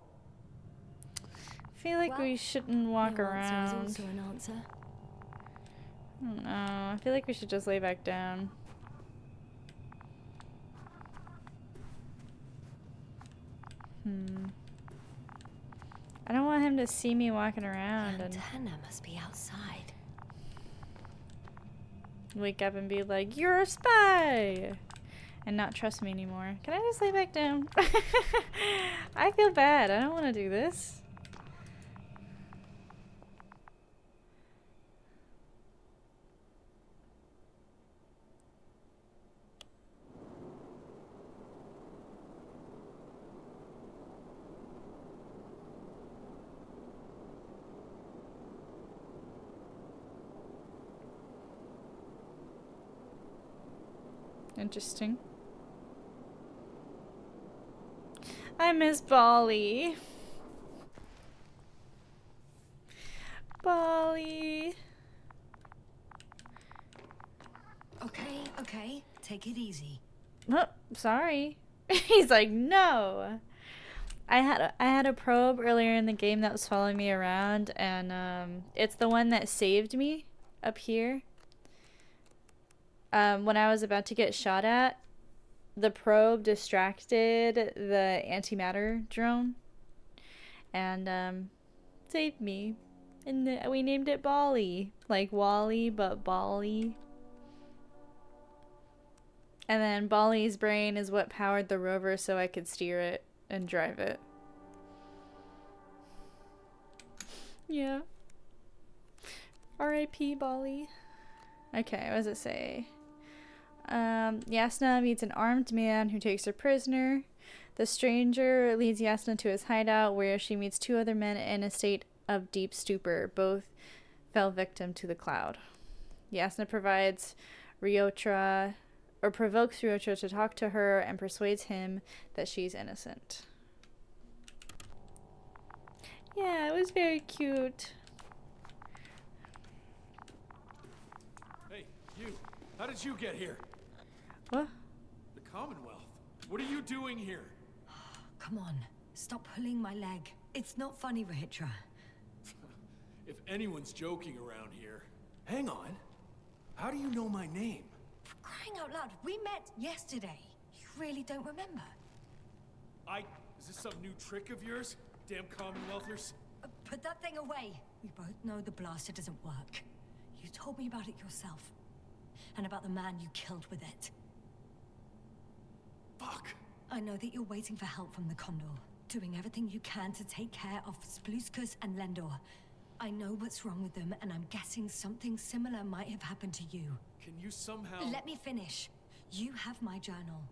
I feel like Well, we shouldn't walk no answer around. is also an answer. I don't know. I feel like we should just lay back down. I don't want him to see me walking around The and antenna must be outside. wake up and be like, "You're a spy!" and not trust me anymore. Can I just lay back down? I feel bad. I don't want to do this. Interesting. I miss Bali. Bali. Okay, take it easy. Oh, sorry. He's like, no. I had a probe earlier in the game that was following me around, and it's the one that saved me up here. When I was about to get shot at, the probe distracted the antimatter drone and saved me. And we named it Bali, like Wally, but Bali. And then Bali's brain is what powered the rover so I could steer it and drive it. Yeah. R.I.P. Bali. Okay, what does it say? Yasna meets an armed man who takes her prisoner. The stranger leads Yasna to his hideout, where she meets two other men in a state of deep stupor. Both fell victim to the cloud. Yasna provokes Ryotra to talk to her and persuades him that she's innocent. Yeah, it was very cute. Hey, you. How did you get here? What? The Commonwealth. What are you doing here? Come on, stop pulling my leg. It's not funny, Rahitra. If anyone's joking around here. Hang on. How do you know my name? For crying out loud, we met yesterday. You really don't remember? Is this some new trick of yours? Damn Commonwealthers. Put that thing away. We both know the blaster doesn't work. You told me about it yourself. And about the man you killed with it. Fuck. I know that you're waiting for help from the Condor. Doing everything you can to take care of Spluskus and Lendor. I know what's wrong with them, and I'm guessing something similar might have happened to you. Can you somehow... Let me finish. You have my journal.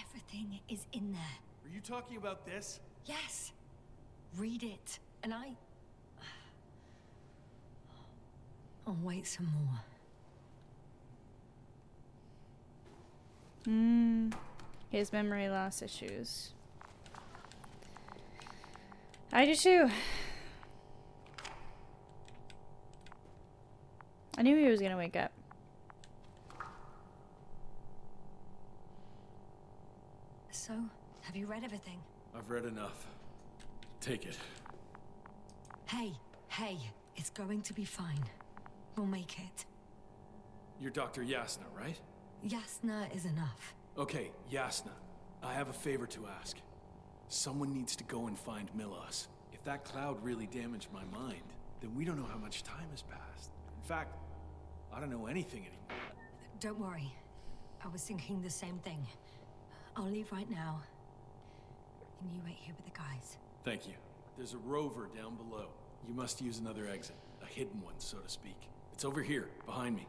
Everything is in there. Are you talking about this? Yes. Read it. And I'll wait some more. He has memory loss issues. I do too. I knew he was gonna wake up. So, have you read everything? I've read enough. Take it. Hey, it's going to be fine. We'll make it. You're Dr. Yasna, right? Yasna is enough. Okay, Yasna. I have a favor to ask. Someone needs to go and find Milos. If that cloud really damaged my mind, then we don't know how much time has passed. In fact, I don't know anything anymore. Don't worry. I was thinking the same thing. I'll leave right now. And you wait here with the guys. Thank you. There's a rover down below. You must use another exit. A hidden one, so to speak. It's over here, behind me.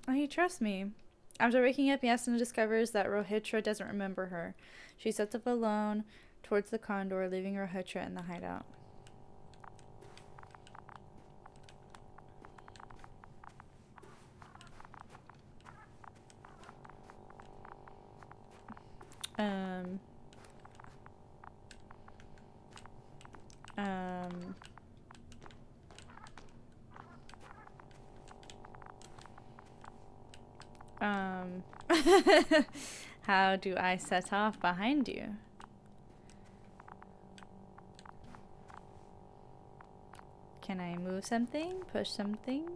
Oh, you trust me. After waking up, Yasna discovers that Rohitra doesn't remember her. She sets off alone towards the Condor, leaving Rohitra in the hideout. How do I set off behind you? Can I move something? Push something?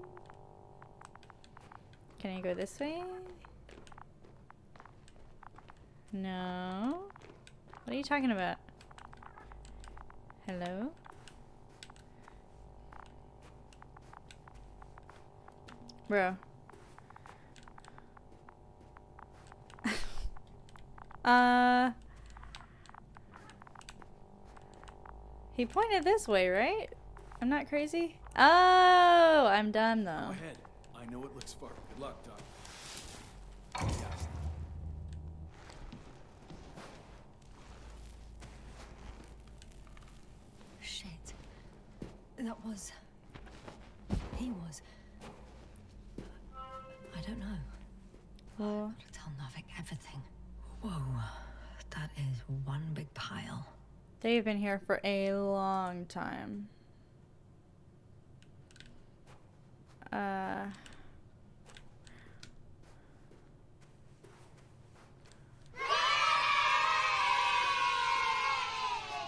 Can I go this way? No. What are you talking about? Hello? Bro. He pointed this way, right? I'm not crazy? Oh, I'm dumb though. Go ahead. I know it looks far. Good luck, Doc. Shit. That was... He was... I don't know. Well, I'll tell Novik everything. Whoa. That is one big pile. they've been here for a long time.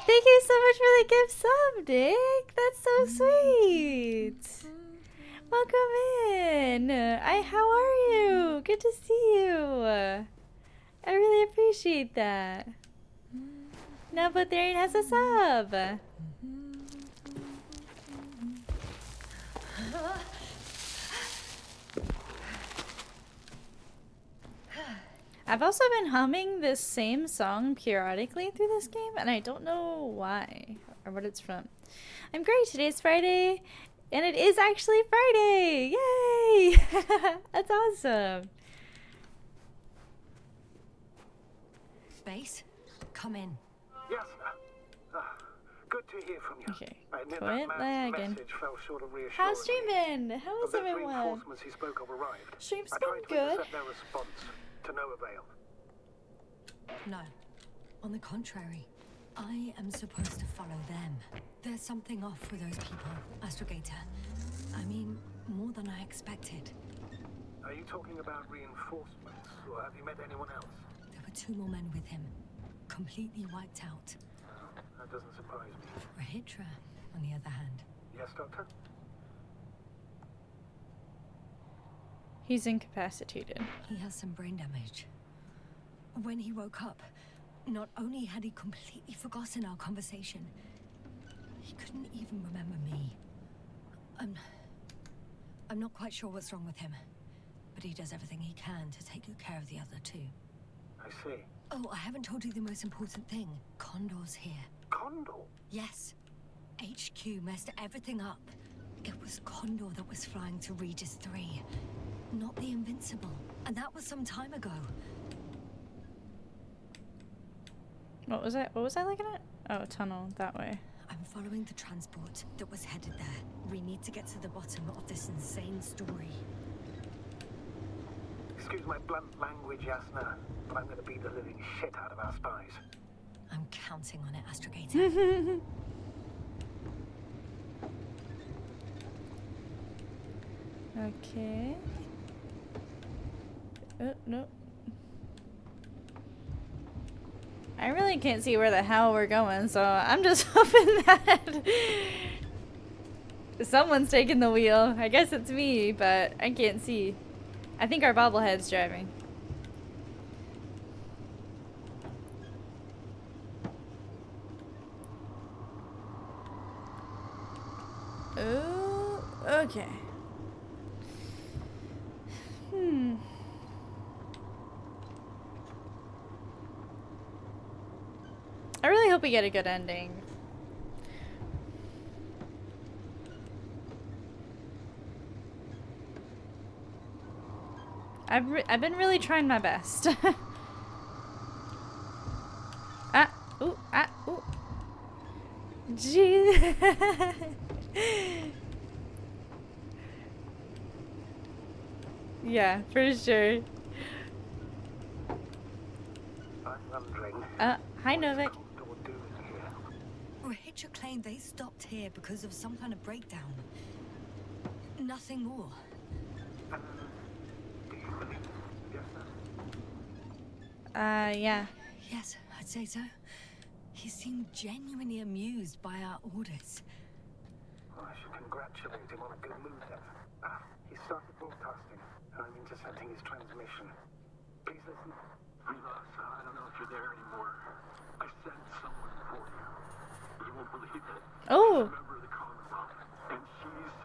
Thank you so much for the gift sub, Dick. That's so sweet. Welcome in. How are you? Good to see you. I really appreciate that. Now Botharian has a sub. I've also been humming this same song periodically through this game, and I don't know why or what it's from. I'm great. Today's Friday, and it is actually Friday. Yay! That's awesome. Base, come in. Yes, sir. Good to hear from you. Okay. I admit Quit that man's lagging. message fell short of reassuring How's stream me. been? How is But those everyone? reinforcements he spoke of arrived. Stream's I been tried to good. intercept their response, to no avail. No. On the contrary, I am supposed to follow them. There's something off with those people, Astrogator. I mean, more than I expected. Are you talking about reinforcements, or have you met anyone else? There were 2 more men with him, completely wiped out. That doesn't surprise me. Rahitra, on the other hand. Yes, Doctor? He's incapacitated. He has some brain damage. When he woke up, not only had he completely forgotten our conversation, he couldn't even remember me. I'm not quite sure what's wrong with him, but he does everything he can to take good care of the other 2. I see. Oh, I haven't told you the most important thing. Condor's here. Condor? Yes. HQ messed everything up. It was Condor that was flying to Regis 3, not the Invincible. And that was some time ago. What was I looking at? Oh, tunnel that way. I'm following the transport that was headed there. We need to get to the bottom of this insane story. Excuse my blunt language, Yasna, but I'm going to beat the living shit out of our spies. I'm counting on it, Astrogator. Okay. Oh, no. I really can't see where the hell we're going, so I'm just hoping that someone's taking the wheel. I guess it's me, but I can't see. I think our bobblehead's driving. Oh, okay. I really hope we get a good ending. I've been really trying my best. Ooh. Gee. Yeah, for sure. I'm wondering... Hi Novik. Condor doing here? Rahitra claimed they stopped here because of some kind of breakdown. Nothing more. Do you believe... Yeah, Yeah. Yes, I'd say so. He seemed genuinely amused by our orders. Well, I should congratulate him on a good move then. He started broadcasting, and I'm intercepting his transmission. Please listen. Milos, I don't know if you're there anymore. I sent someone for you. You won't believe it. Oh. She's a member of the Commonwealth, and she's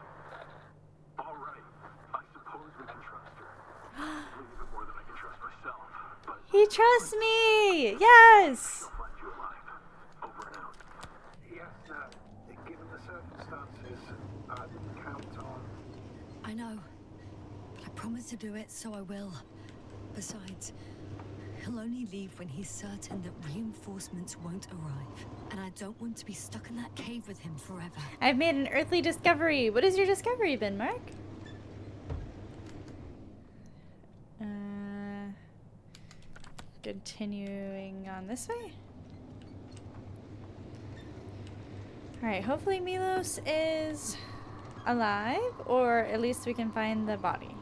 all right. I suppose we can trust her. Probably even more than I can trust myself. But He trusts me. Yes. she'll find you alive. Over and out. Yes, given the circumstances, I wouldn't count on... I know. But I promised to do it, so I will. Besides, he'll only leave when he's certain that reinforcements won't arrive. And I don't want to be stuck in that cave with him forever. I've made an earthly discovery. What has your discovery been, Mark? Continuing on this way. Alright, hopefully Milos is alive, or at least we can find the body.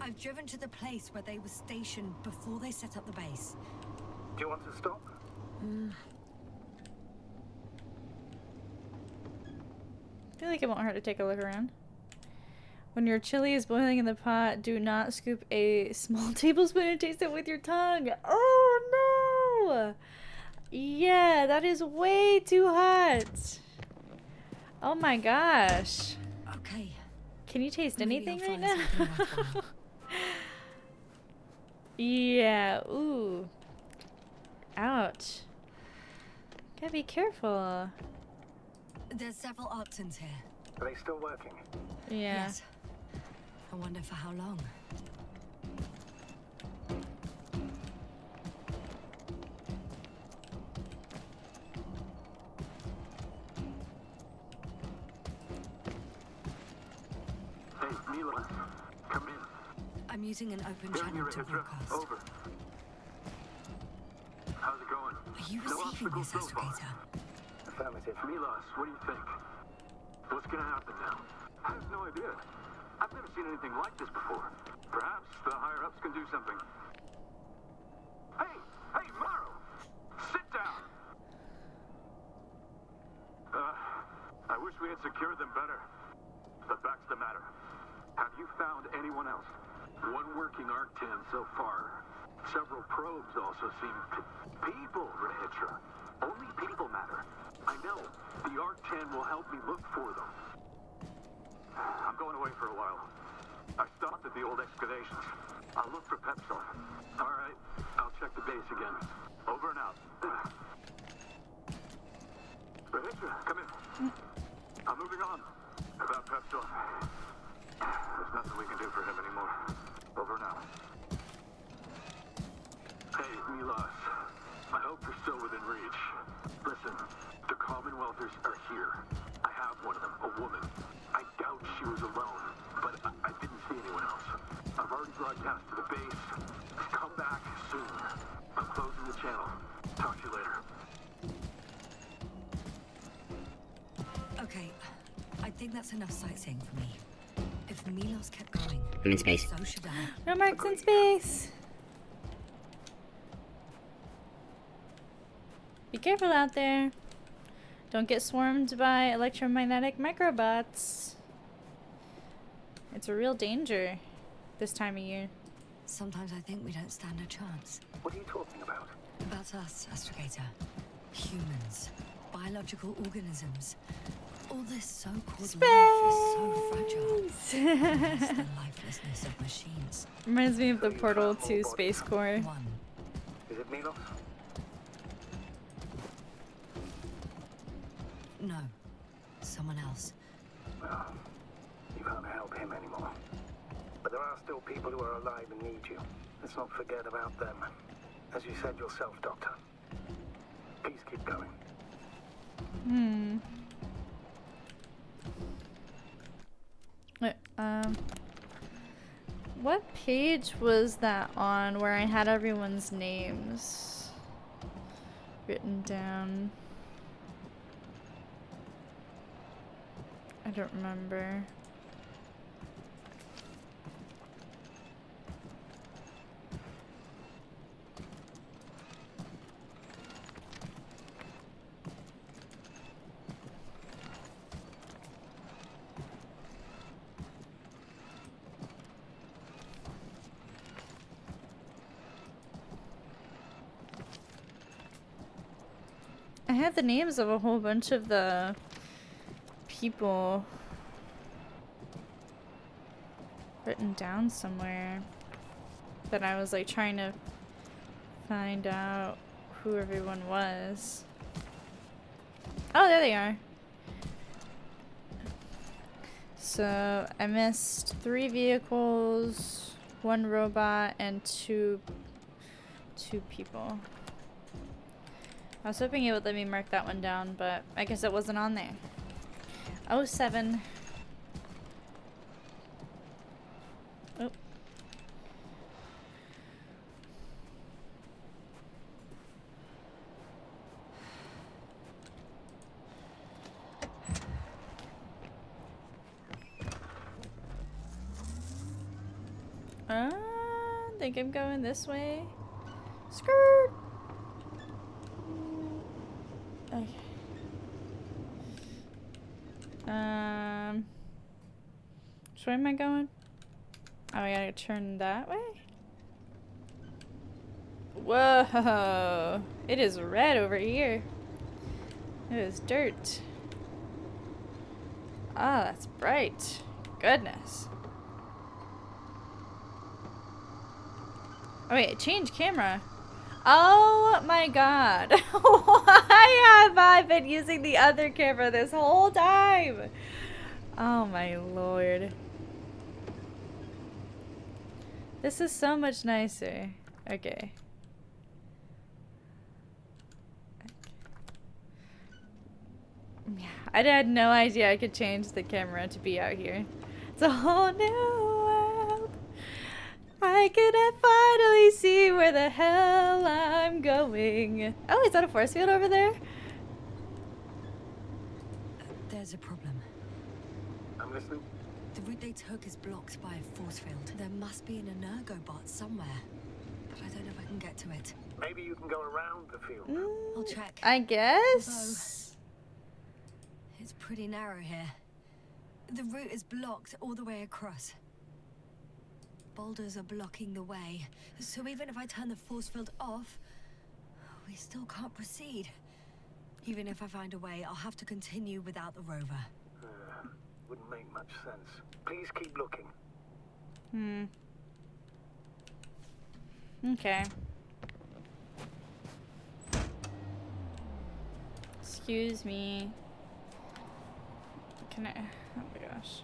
I've driven to the place where they were stationed before they set up the base. Do you want to stop? I feel like it won't hurt to take a look around. When your chili is boiling in the pot, do not scoop a small tablespoon and taste it with your tongue. Oh no! Yeah, that is way too hot. Oh my gosh. Okay. Can you taste Maybe anything I'll right find something now? worthwhile. Yeah, ooh. Ouch. Gotta be careful. There's several options here. Are they still working? Yeah. Yes. I wonder for how long. Hey, Milos, come in. I'm using an open Down channel here, to Hitra. broadcast. Over. How's it going? Are you No receiving obstacles this, so far. Astrogator? Affirmative. Milos, what do you think? What's gonna happen now? I have no idea. I've never seen anything like this before. Perhaps the higher-ups can do something. Hey! Hey, Morrow! Sit down! I wish we had secured them better. But back's the matter. Have you found anyone else? One working Arc-10 so far. Several probes also seem... People, Rahitra. Only people matter. I know. The Arc-10 will help me look for them. I'm going away for a while. I stopped at the old excavations. I'll look for Pepsol. All right. I'll check the base again. Over and out. Rahitra, come in. I'm moving on. About Pepsol. There's nothing we can do for him anymore. Over and out. Hey, Milos. I hope you're still within reach. Listen, the Commonwealthers are here. I have one of them, a woman. I doubt she was alone, but I didn't see anyone else. I've already broadcast to the base. Come back soon. I'm closing the channel. Talk to you later. Okay. I think that's enough sightseeing for me. If Milos kept going, I'm in space. so should I. No marks in space. Be careful out there. Don't get swarmed by electromagnetic microbots. It's a real danger this time of year. Sometimes I think we don't stand a chance. What are you talking about? About us, Astrogator. Humans. Biological organisms. All this so-called life is so fragile. Unless the lifelessness of machines. Reminds me of the portal to Space Core. One. Is it Milos? No. Someone else. Well, you can't help him anymore. But there are still people who are alive and need you. Let's not forget about them. As you said yourself, Doctor. Please keep going. What page was that on where I had everyone's names written down? I don't remember. I had the names of a whole bunch of the people written down somewhere, but I was like trying to find out who everyone was. Oh, there they are. So I missed 3 vehicles, 1 robot, and two people. I was hoping it would let me mark that one down, but I guess it wasn't on there. Oh, 7. Oh. I think I'm going this way. Skirt! Okay. Which way am I going? Oh, I gotta turn that way? Whoa! It is red over here. It is dirt. Ah, that's bright. Goodness. Oh wait, change camera. Oh my god. Why have I been using the other camera this whole time? Oh my lord. This is so much nicer. Okay. Yeah, I had no idea I could change the camera to be out here. It's a whole new world. I can finally see where the hell I'm going. Oh, is that a force field over there? There's a problem. I'm listening. The route they took is blocked by a force field. There must be an energobot somewhere, but I don't know if I can get to it. Maybe you can go around the field. I'll check. I guess. It's pretty narrow here. The route is blocked all the way across. Boulders are blocking the way, so even if I turn the force field off, we still can't proceed. Even if I find a way, I'll have to continue without the rover. Wouldn't make much sense. Please keep looking. Okay. Excuse me. Can I? Oh my gosh.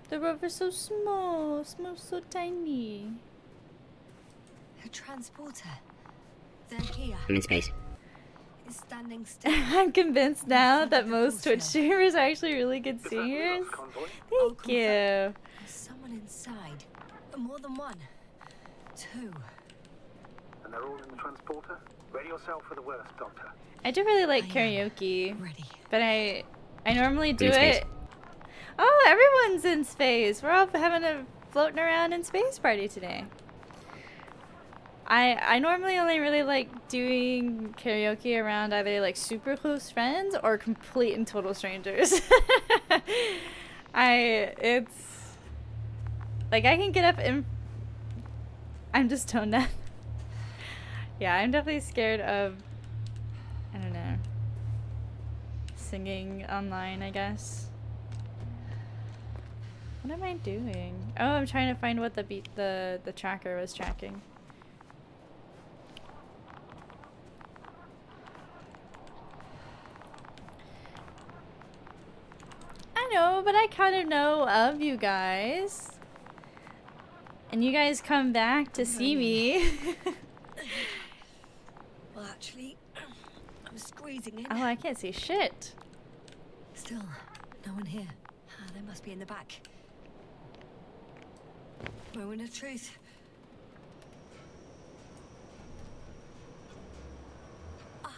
The rover's so small, so tiny. A transporter. They're here. I'm in space. It's standing still. I'm convinced now that most Twitch streamers are actually really good singers. Thank you. There's someone inside. More than one. 2. And they're all in the transporter? Ready yourself for the worst, Doctor. I do really like I am karaoke, ready. but I normally do In space. it. Oh, everyone's in space. We're all having a floating around in space party today. I normally only really like doing karaoke around either like super close friends or complete and total strangers. It's like I can get up and I'm just tone deaf. Yeah, I'm definitely scared of, I don't know, singing online, I guess. What am I doing? Oh, I'm trying to find what the tracker was tracking. I know, but I kind of know of you guys. And you guys come back to see me. Well, actually, I'm I'm squeezing in. Oh, I can't see shit. Still, no one here. Ah, they must be in the back. Moment of truth. Ah,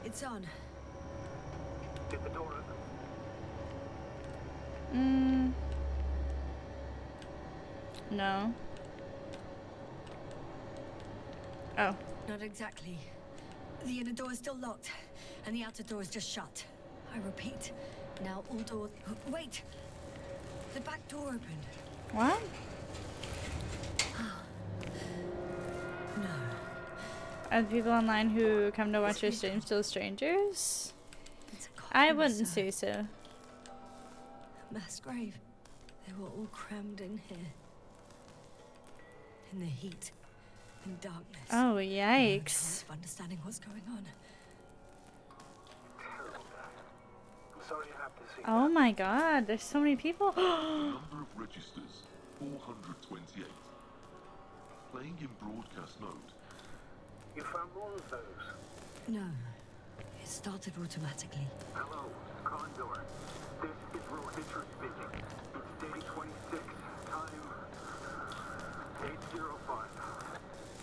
it's on. Did the door open? No. Oh. Not exactly. The inner door is still locked, and the outer door is just shut. I repeat, now all doors... Wait! The back door opened. What? No. Are the people online who come to watch your stream still strangers? It's a I coffin, wouldn't sir. say so. A mass grave. They were all crammed in here. In the heat and darkness. Oh, No yikes. chance of understanding what's going on. Terrible. I'm sorry you have to see Oh that. my god, there's so many people. Number of registers, 428. Playing in broadcast mode. You found more of those? No. It started automatically. Hello, Condor. This is Rohitra speaking. It's day 26, time 8:05.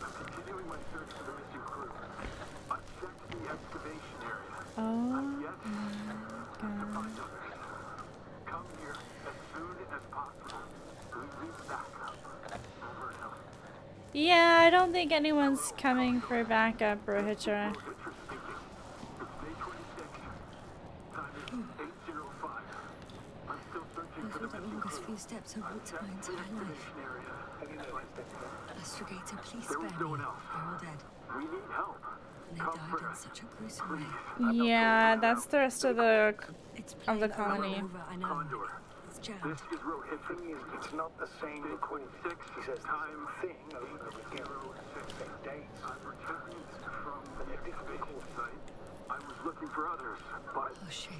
I'm continuing my search for the missing crew. I've checked the excavation area. Oh I've yet to god. find others. Come here as soon as possible. Leave backup. Over and out. Yeah, I don't think anyone's coming for backup, Rohitra. Rohitra speaking. It's day 26. Time is 8:05. I'm still searching Those for were the the missing longest crew. few steps I've walked in my entire life. Have you noticed anything? Astrogator, please There spare was me. no one else. They're all dead. We need help. And they Come died in first. such a gruesome way. Yeah, that's the rest of the It's of the playing over and colony. over, I know. Condor. It's This jammed. is Rohitra. Thing is, it's not the same Day recording. 26. He says Time thing over and over again. 8:06. Same dates. I've returned from the excavation site. I was looking for others, but Oh shit.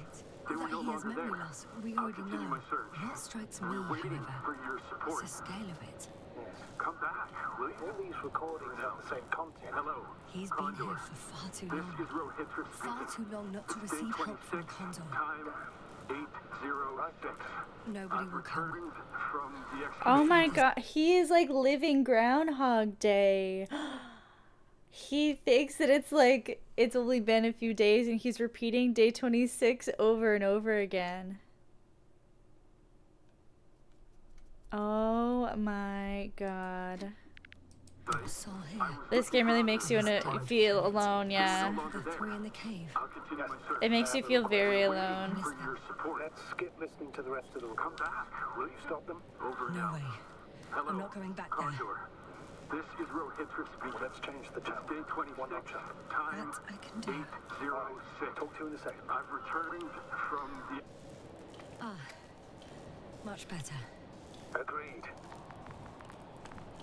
they were That no he has longer memory there. loss. We I'll already continue know. my search. What strikes me, We're waiting however, for your is support. the scale of it. Yes. Come back, will you? All these recordings have the same content. Hello. He's been Condor. here for far too This long. is Rohitra speaking. Far too long not to Day receive help from 26. Condor. Time 8:06. Nobody I've will come. returned from the excavation. Oh my god, he is like living Groundhog Day. He thinks that it's like it's only been a few days and he's repeating day 26 over and over again. Oh my god. Saw here. This game really makes you wanna feel alone, yeah. The three in the cave. I'll continue my search. It makes you feel very alone. For your support. Let's skip listening to the rest of the Come recording. back, will Will you stop them? Over No now. way. Hello. I'm not going back there. Condor. This is Rohitra speaking. Let's change the channel. Day 26. One notch up. Time That I can do. 8:06. Talk to you in a second. I've returned from the... Ah, much better. Agreed.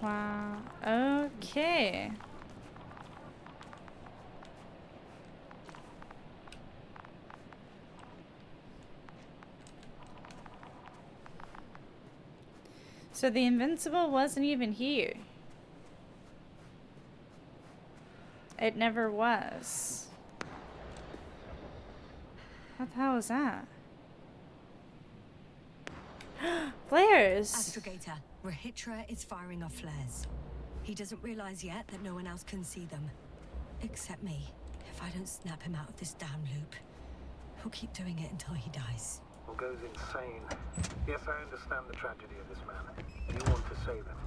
Wow. Okay. So the Invincible wasn't even here. It never was. What the hell was that? Flares! Astrogator, Rohitra is firing off flares. He doesn't realize yet that no one else can see them. Except me. If I don't snap him out of this damn loop, he'll keep doing it until he dies. Or goes insane. Yes, I understand the tragedy of this man. You want to save him.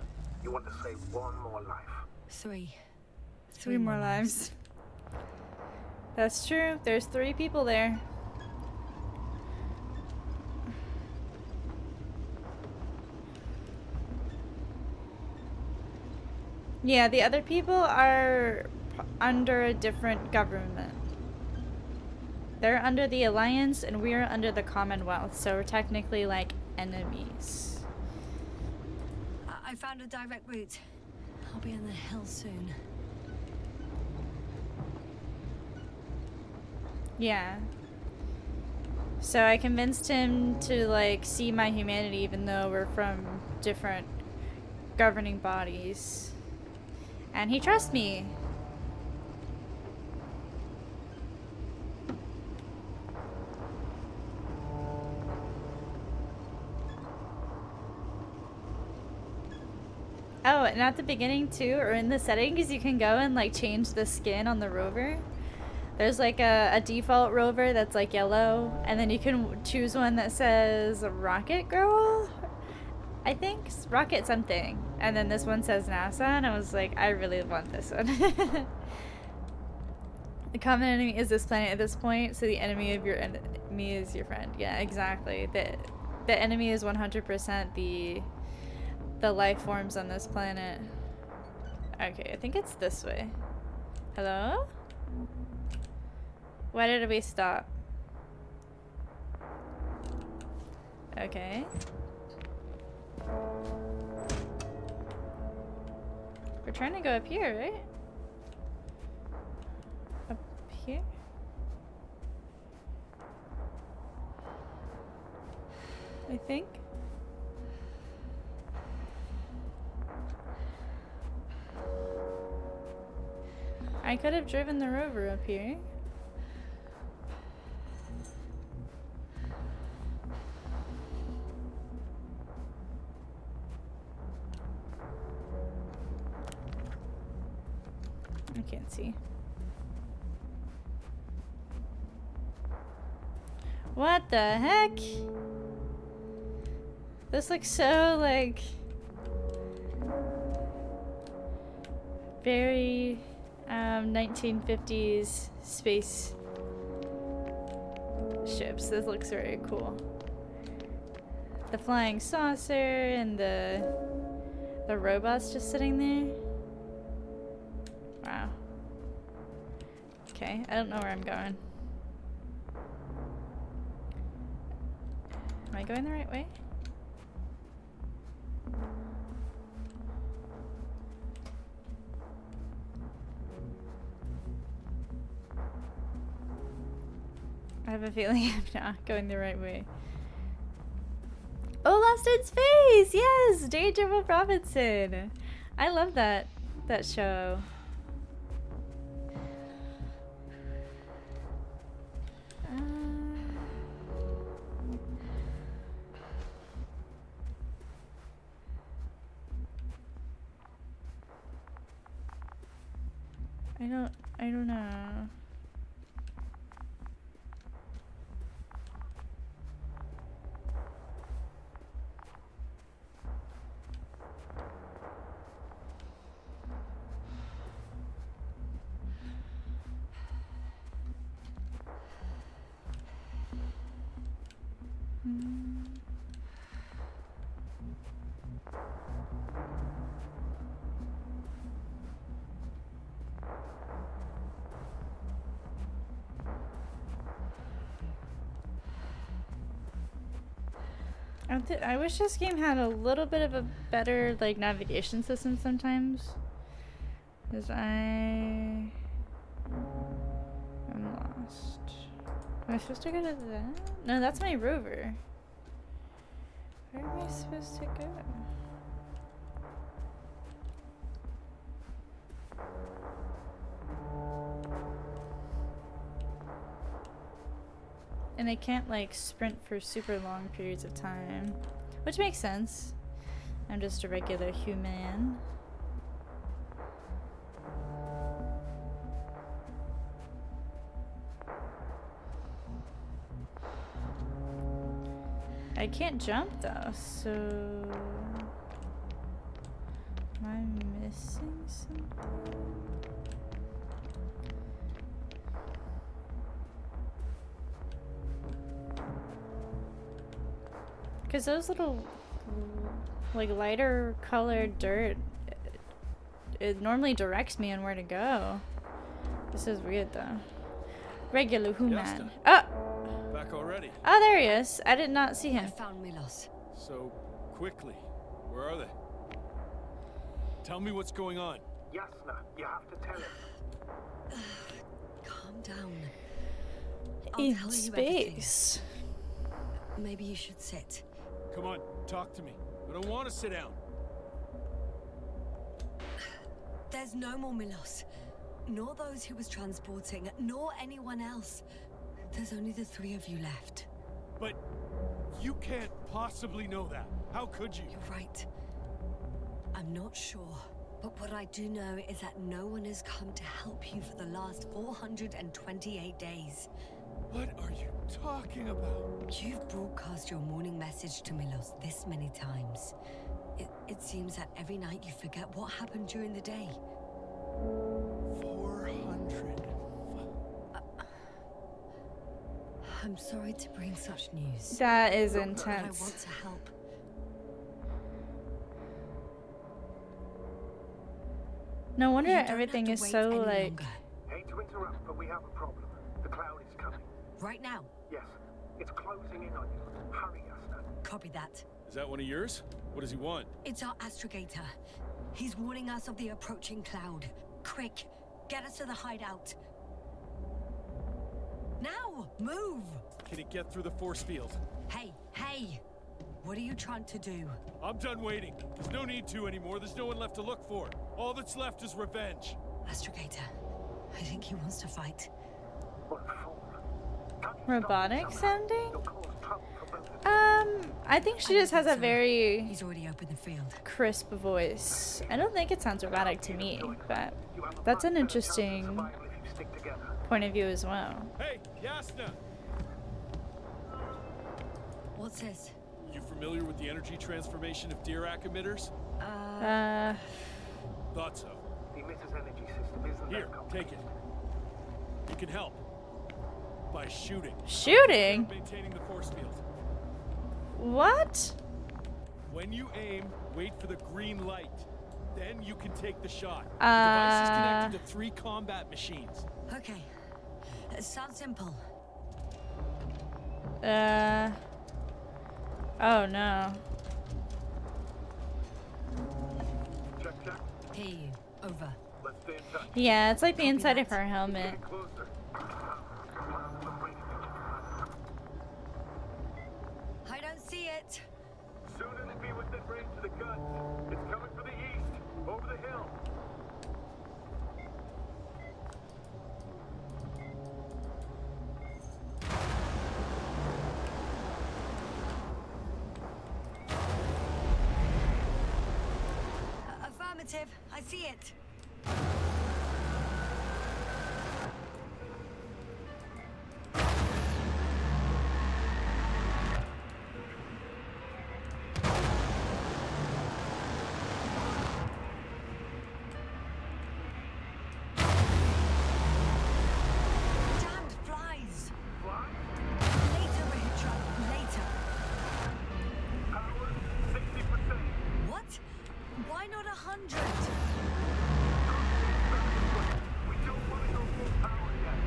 You want to save one more life. Three. Three more lives. That's true. There's 3 people there. Yeah, the other people are under a different government. They're under the Alliance and we're under the Commonwealth, so we're technically like enemies. I found a direct route. I'll be in the hill soon. Yeah. So I convinced him to like see my humanity even though we're from different governing bodies. And he trusts me. Oh, and at the beginning too, or in the settings, you can go and like change the skin on the rover. There's like a default rover that's like yellow, and then you can choose one that says Rocket Girl, I think, Rocket something. And then this one says NASA, and I was like, I really want this one. The common enemy is this planet at this point, so the enemy of your enemy is your friend. Yeah, exactly. The enemy is 100% the life forms on this planet. Okay, I think it's this way. Hello? Why did we stop? Okay. We're trying to go up here, right? Up here? I think. I could have driven the rover up here. I can't see. What the heck? This looks so like very 1950s space ships. This looks very cool. The flying saucer and the robots just sitting there. Wow. Okay, I don't know where I'm going. Am I going the right way? I have a feeling I'm not going the right way. Oh, Lost in Space! Yes! Danger Will Robinson! I love that show. I don't know. I wish this game had a little bit of a better like navigation system sometimes, because I'm lost. Am I supposed to go to that? No, that's my rover. Where am I supposed to go? And I can't like sprint for super long periods of time, which makes sense. I'm just a regular human. I can't jump though, so am I missing something? Because those little, like, lighter colored dirt, it normally directs me on where to go. This is weird, though. Regular human. Oh! Back already. Oh, there he is. I did not see him. I found Milos. So quickly. Where are they? Tell me what's going on. Yasna, you have to tell him. Calm down. I'll In tell you everything. space. Maybe you should sit. Come on, talk to me. I don't want to sit down. There's no more Milos. Nor those he was transporting, nor anyone else. There's only the three of you left. But you can't possibly know that. How could you? You're right. I'm not sure. But what I do know is that no one has come to help you for the last 428 days. What are you talking about? You've broadcast your morning message to Milos this many times. It seems that every night you forget what happened during the day. 400. I'm sorry to bring such news. That is But I intense. want to help. No wonder You don't everything have is to wait so any like. longer. Hate to interrupt, but we have a problem. The cloud is coming. Right now. Yes, it's closing in on you. Hurry, Asna. Copy that. Is that one of yours? What does he want? It's our astrogator. He's warning us of the approaching cloud. Quick, get us to the hideout. Now, move! Can he get through the force field? Hey, hey! What are you trying to do? I'm done waiting. There's no need to anymore. There's no one left to look for. All that's left is revenge. Astrogator, I think he wants to fight. What a fool. Can't you stop Robotic somehow? sounding? You'll cause trouble for both of us. I think she I just don't has a think so. very He's already opened the field. crisp voice. I don't think it sounds robotic to me, but You have a that's much an better chance of interesting survival if you stick together. point of view as well. Hey, Yasna! What's this? You familiar with the energy transformation of Dirac emitters? Thought so. The emitter's energy system isn't Here, that complex. take it. You can help. By shooting. Shooting? Maintaining the force field. What? When you aim, wait for the green light. Then you can take the shot. The device is connected to 3 combat machines. Okay. It sounds simple. Oh no. Check, check. Hear you. Over. Let's stay in touch. Yeah, it's like the inside of her helmet. Get closer. I don't see it. Soon it'll be within range of the gun. It's coming from the east, over the hill. Affirmative. I see it. Damned flies. Fly. Later, Rahitra. Later. Power 60%. What? Why not 100? We don't want to go full power yet.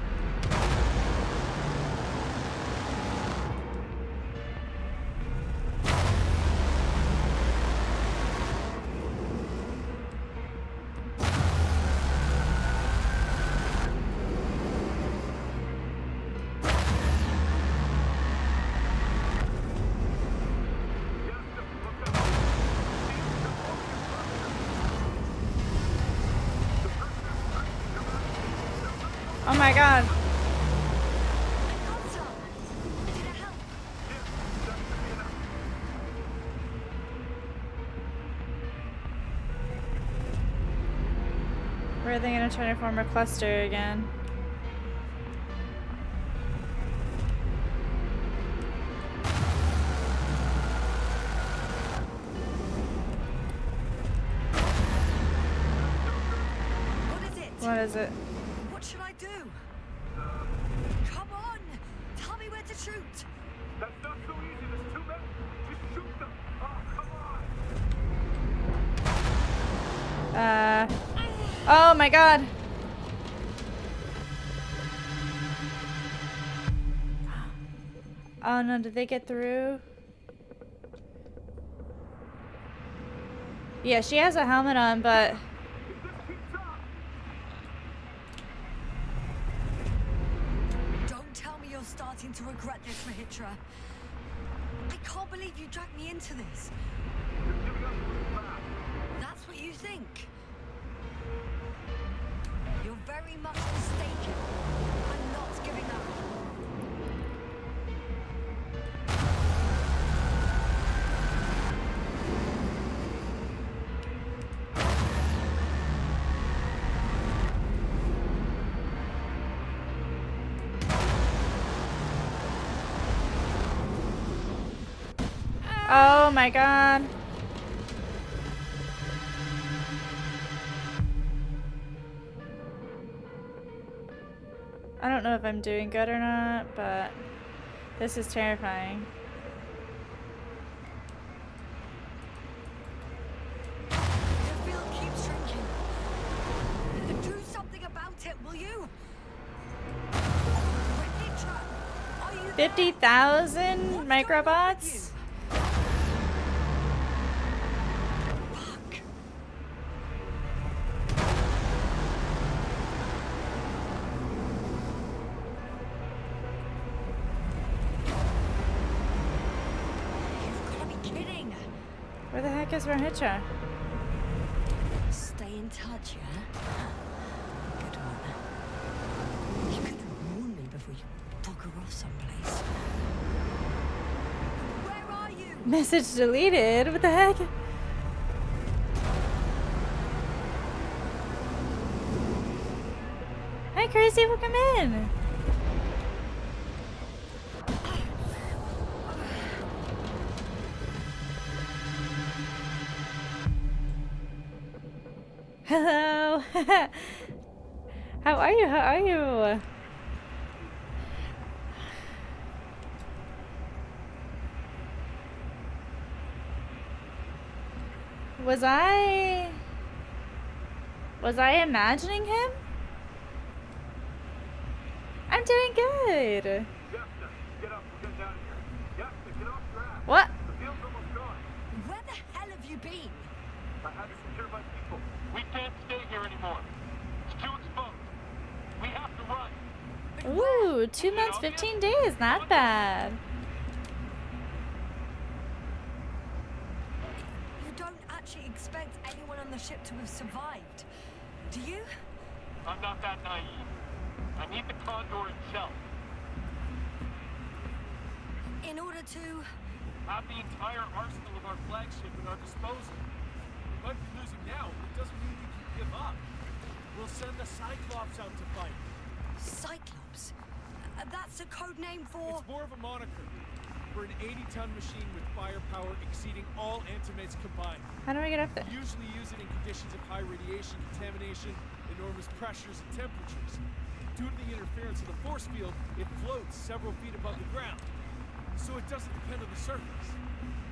Oh my god. Got some. Did it help? Where are they gonna try to form a cluster again? What is it? What is it? What should I do? Come on! Tell me where to shoot! That's not so easy. There's too many. Just shoot them. Oh, come on. Oh my god. Oh no, did they get through? Yeah, she has a helmet on, but If this keeps up, Don't tell me you're starting to regret this, Rahitra. I can't believe you dragged me into this. you're giving up too fast. That's what you think. You're very much mistaken. I'm not giving up. Oh my god. I don't know if I'm doing good or not, but this is terrifying. The field keeps shrinking. Do something about it, will you? Renitra, are you there? 50,000 What's microbots? going on with you? Fuck. You've got to be kidding. Where the heck is Renitra? Stay in touch, yeah? Good one. You could have warned me before you bugger off someplace. Where are you? Message deleted? What the heck? Hi, crazy, welcome in. Hello. How are you? How are you? Was I imagining him? I'm doing good. Yasta, get up. We're getting out of here. Yasta, get off your ass. What? The field's almost gone. Where the hell have you been? I had to secure my people. We can't stay here anymore. It's too exposed. We have to run. Ooh, 2 months, 15 days. Not bad. You don't actually expect anyone on the ship to have survived, do you? I'm not that naive. I need the Condor itself. In order to... Have the entire arsenal of our flagship at our disposal. We might be losing now, but it doesn't mean we can give up. We'll send the Cyclops out to fight. Cyclops? That's a code name for... It's more of a moniker. We're an 80-ton machine with firepower exceeding all Antimates combined. How do I get up there? We usually use it in conditions of high radiation contamination, enormous pressures and temperatures. Due to the interference of the force field, it floats several feet above the ground, so it doesn't depend on the surface.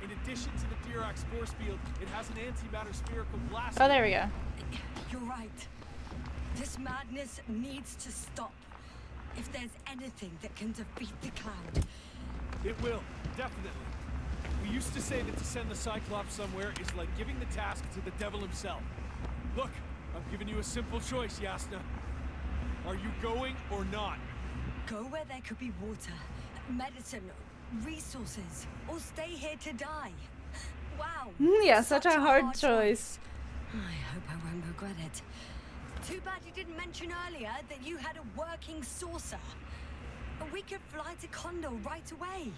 In addition to the Dirac force field, it has an antimatter spherical blast. Oh, there we go. You're right. This madness needs to stop. If there's anything that can defeat the Cloud. It will, definitely. We used to say that to send the Cyclops somewhere is like giving the task to the devil himself. Look, I'm giving you a simple choice, Yasna. Are you going or not? Go where there could be water, medicine, resources, or stay here to die. Wow. Yeah, such a hard choice. I hope I won't regret it. Too bad you didn't mention earlier that you had a working saucer. We could fly to Condor right away.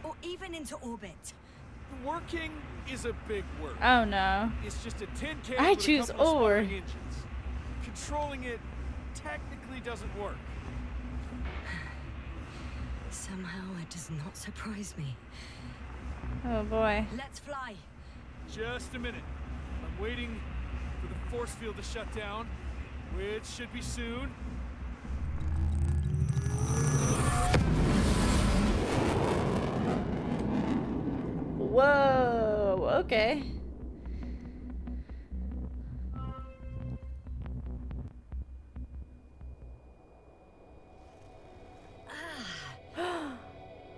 Or even into orbit. Working is a big word. Oh no. It's just a tin can I with choose a couple of or. sparring engines. Controlling it technically doesn't work. Somehow it does not surprise me. Oh boy. Let's fly. Just a minute. I'm waiting for the force field to shut down, which should be soon. Whoa, okay.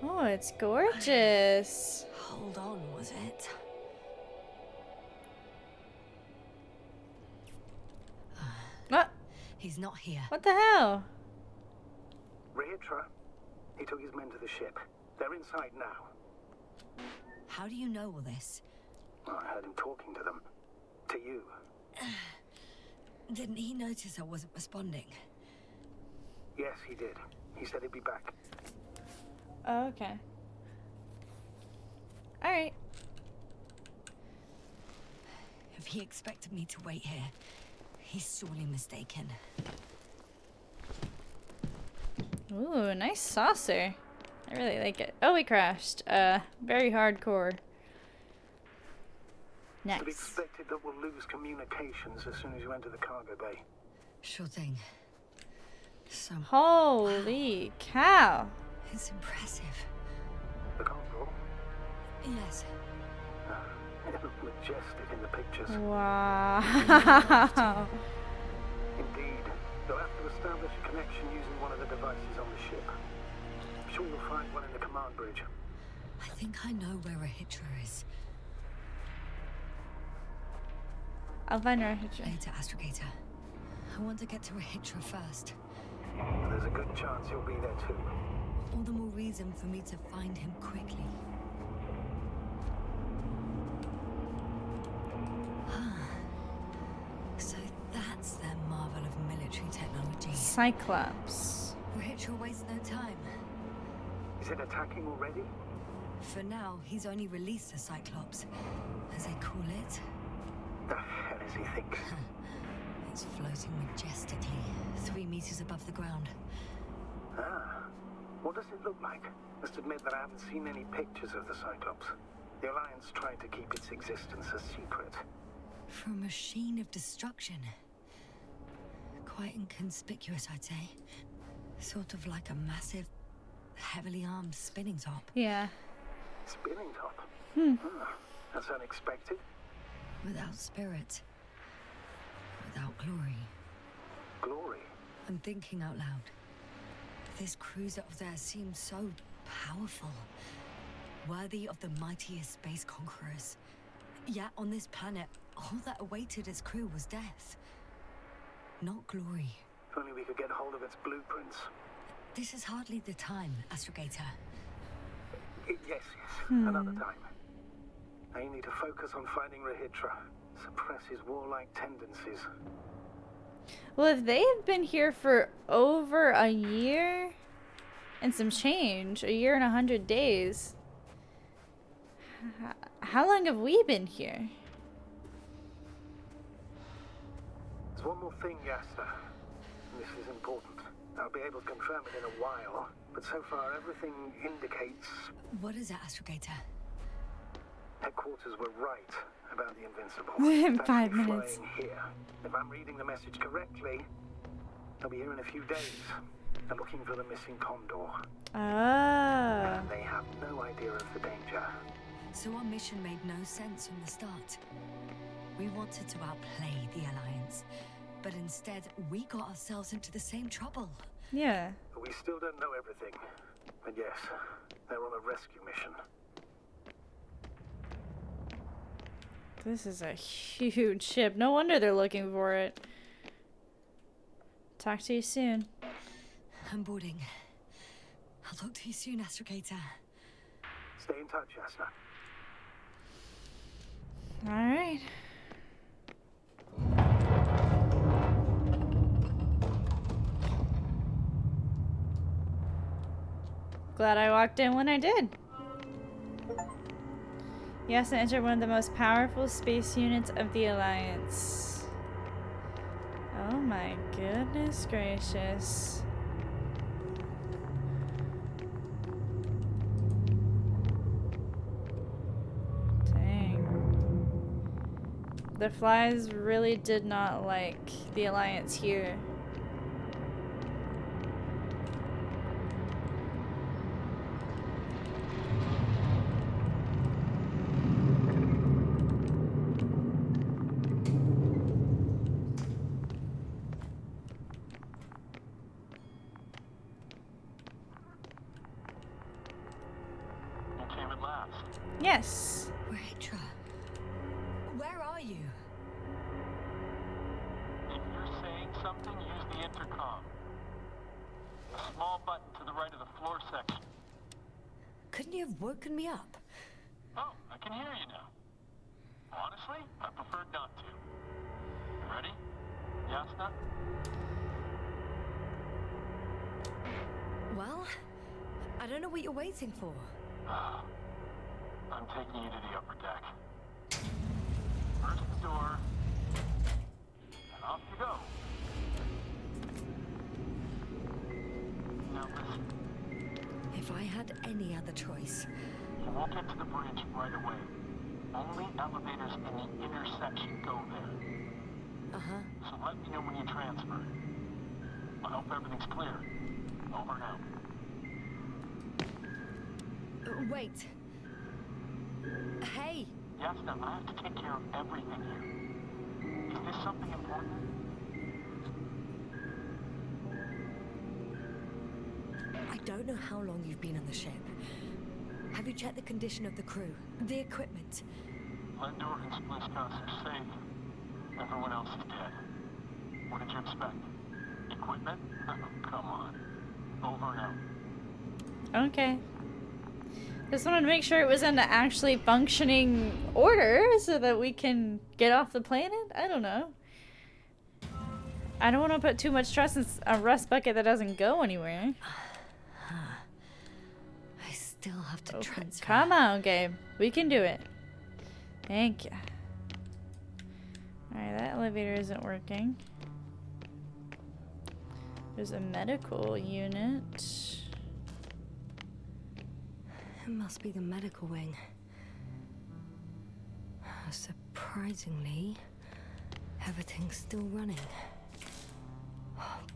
Oh, it's gorgeous. Hold on, was it? What? He's not here. What the hell? Rehitra, he took his men to the ship. They're inside now. How do you know all this? Well, I heard him talking to them. To you. Didn't he notice I wasn't responding? Yes, he did. He said he'd be back. Oh, okay. Alright. If he expected me to wait here, he's sorely mistaken. Ooh, nice saucer. I really like it. Oh, we crashed. Very hardcore. To be next. expected that we'll lose communications as soon as you enter the cargo bay. Sure thing. So, Holy cow. it's impressive. The Condor? Yes. It looked majestic in the pictures. Wow. Indeed. You'll have to establish a connection using one of the devices on the ship. I'm sure you'll find one in the command bridge. I think I know where Rahitra is. I'll find her picture. Later, Astrogator. I want to get to Rahitra first. There's a good chance you'll be there too. All the more reason for me to find him quickly. So that's their marvel of military technology. Cyclops. Rahitra wastes no time. Is it attacking already? For now, he's only released a Cyclops, as they call it. The hell does he think? It's floating majestically, 3 meters above the ground. Ah. What does it look like? Must admit that I haven't seen any pictures of the Cyclops. The Alliance tried to keep its existence a secret. For a machine of destruction. Quite inconspicuous, I'd say. Sort of like a massive, heavily armed spinning top. Yeah. Spinning top? That's unexpected. Without spirit. Without glory. Glory? I'm thinking out loud. This cruiser of theirs seems so powerful. Worthy of the mightiest space conquerors. Yet on this planet, all that awaited its crew was death. Not glory. If only we could get hold of its blueprints. This is hardly the time, Astrogator. Yes. Another time. Now you need to focus on finding Rahitra. Suppress his warlike tendencies. Well, if they have been here for over a year and some change, a year and 100 days, how long have we been here? There's one more thing, Yasta. This is important. I'll be able to confirm it in a while, but so far everything indicates What is it, Astrogator? headquarters were right about the Invincible. In It's 5 actually minutes. flying here. If I'm reading the message correctly, they'll be here in a few days. They're looking for the missing Condor. Ah. And they have no idea of the danger. So our mission made no sense from the start. We wanted to outplay the Alliance, but instead we got ourselves into the same trouble. Yeah. We still don't know everything. But yes, they're on a rescue mission. This is a huge ship. No wonder they're looking for it. Talk to you soon. I'm boarding. I'll talk to you soon, Astrogator. Stay in touch, Yasna. Alright. Glad I walked in when I did. Yes, I entered one of the most powerful space units of the Alliance. Oh my goodness gracious. Dang. The flies really did not like the Alliance here. You came at last. Yes. Rahitra, where are you? If you're saying something, use the intercom. The small button to the right of the floor section. Couldn't you have woken me up? Oh, I can hear you now. Honestly, I preferred not to. You ready? Yasna? Well, I don't know what you're waiting for. I'm taking you to the upper deck. First the door, and off you go. Now listen, If I had any other choice, you won't get to the bridge right away. Only elevators in the intersection go there. Uh-huh. So let me know when you transfer. I hope everything's clear. Over now. Wait. Hey! Yasna, I have to take care of everything here. Is this something important? I don't know how long you've been on the ship. Have you checked the condition of the crew? The equipment? Lendor and Spliskos are safe. Everyone else is dead. What did you expect? Equipment? Come on. Over now. Okay. Just wanted to make sure it was in the actually functioning order so that we can get off the planet. I don't know. I don't want to put too much trust in a rust bucket that doesn't go anywhere. I still have to Okay. transfer. Come on, Gabe. We can do it. Thank you. Alright, that elevator isn't working. There's a medical unit. It must be the medical wing. Surprisingly, everything's still running.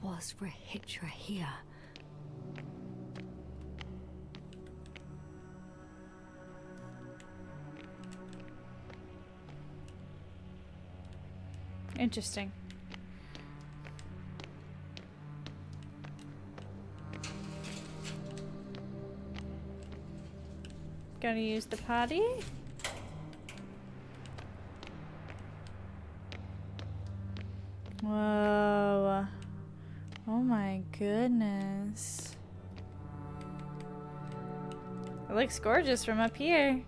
What's for a hitcher here? Interesting. Gonna use the potty. Whoa. Oh my goodness. It looks gorgeous from up here.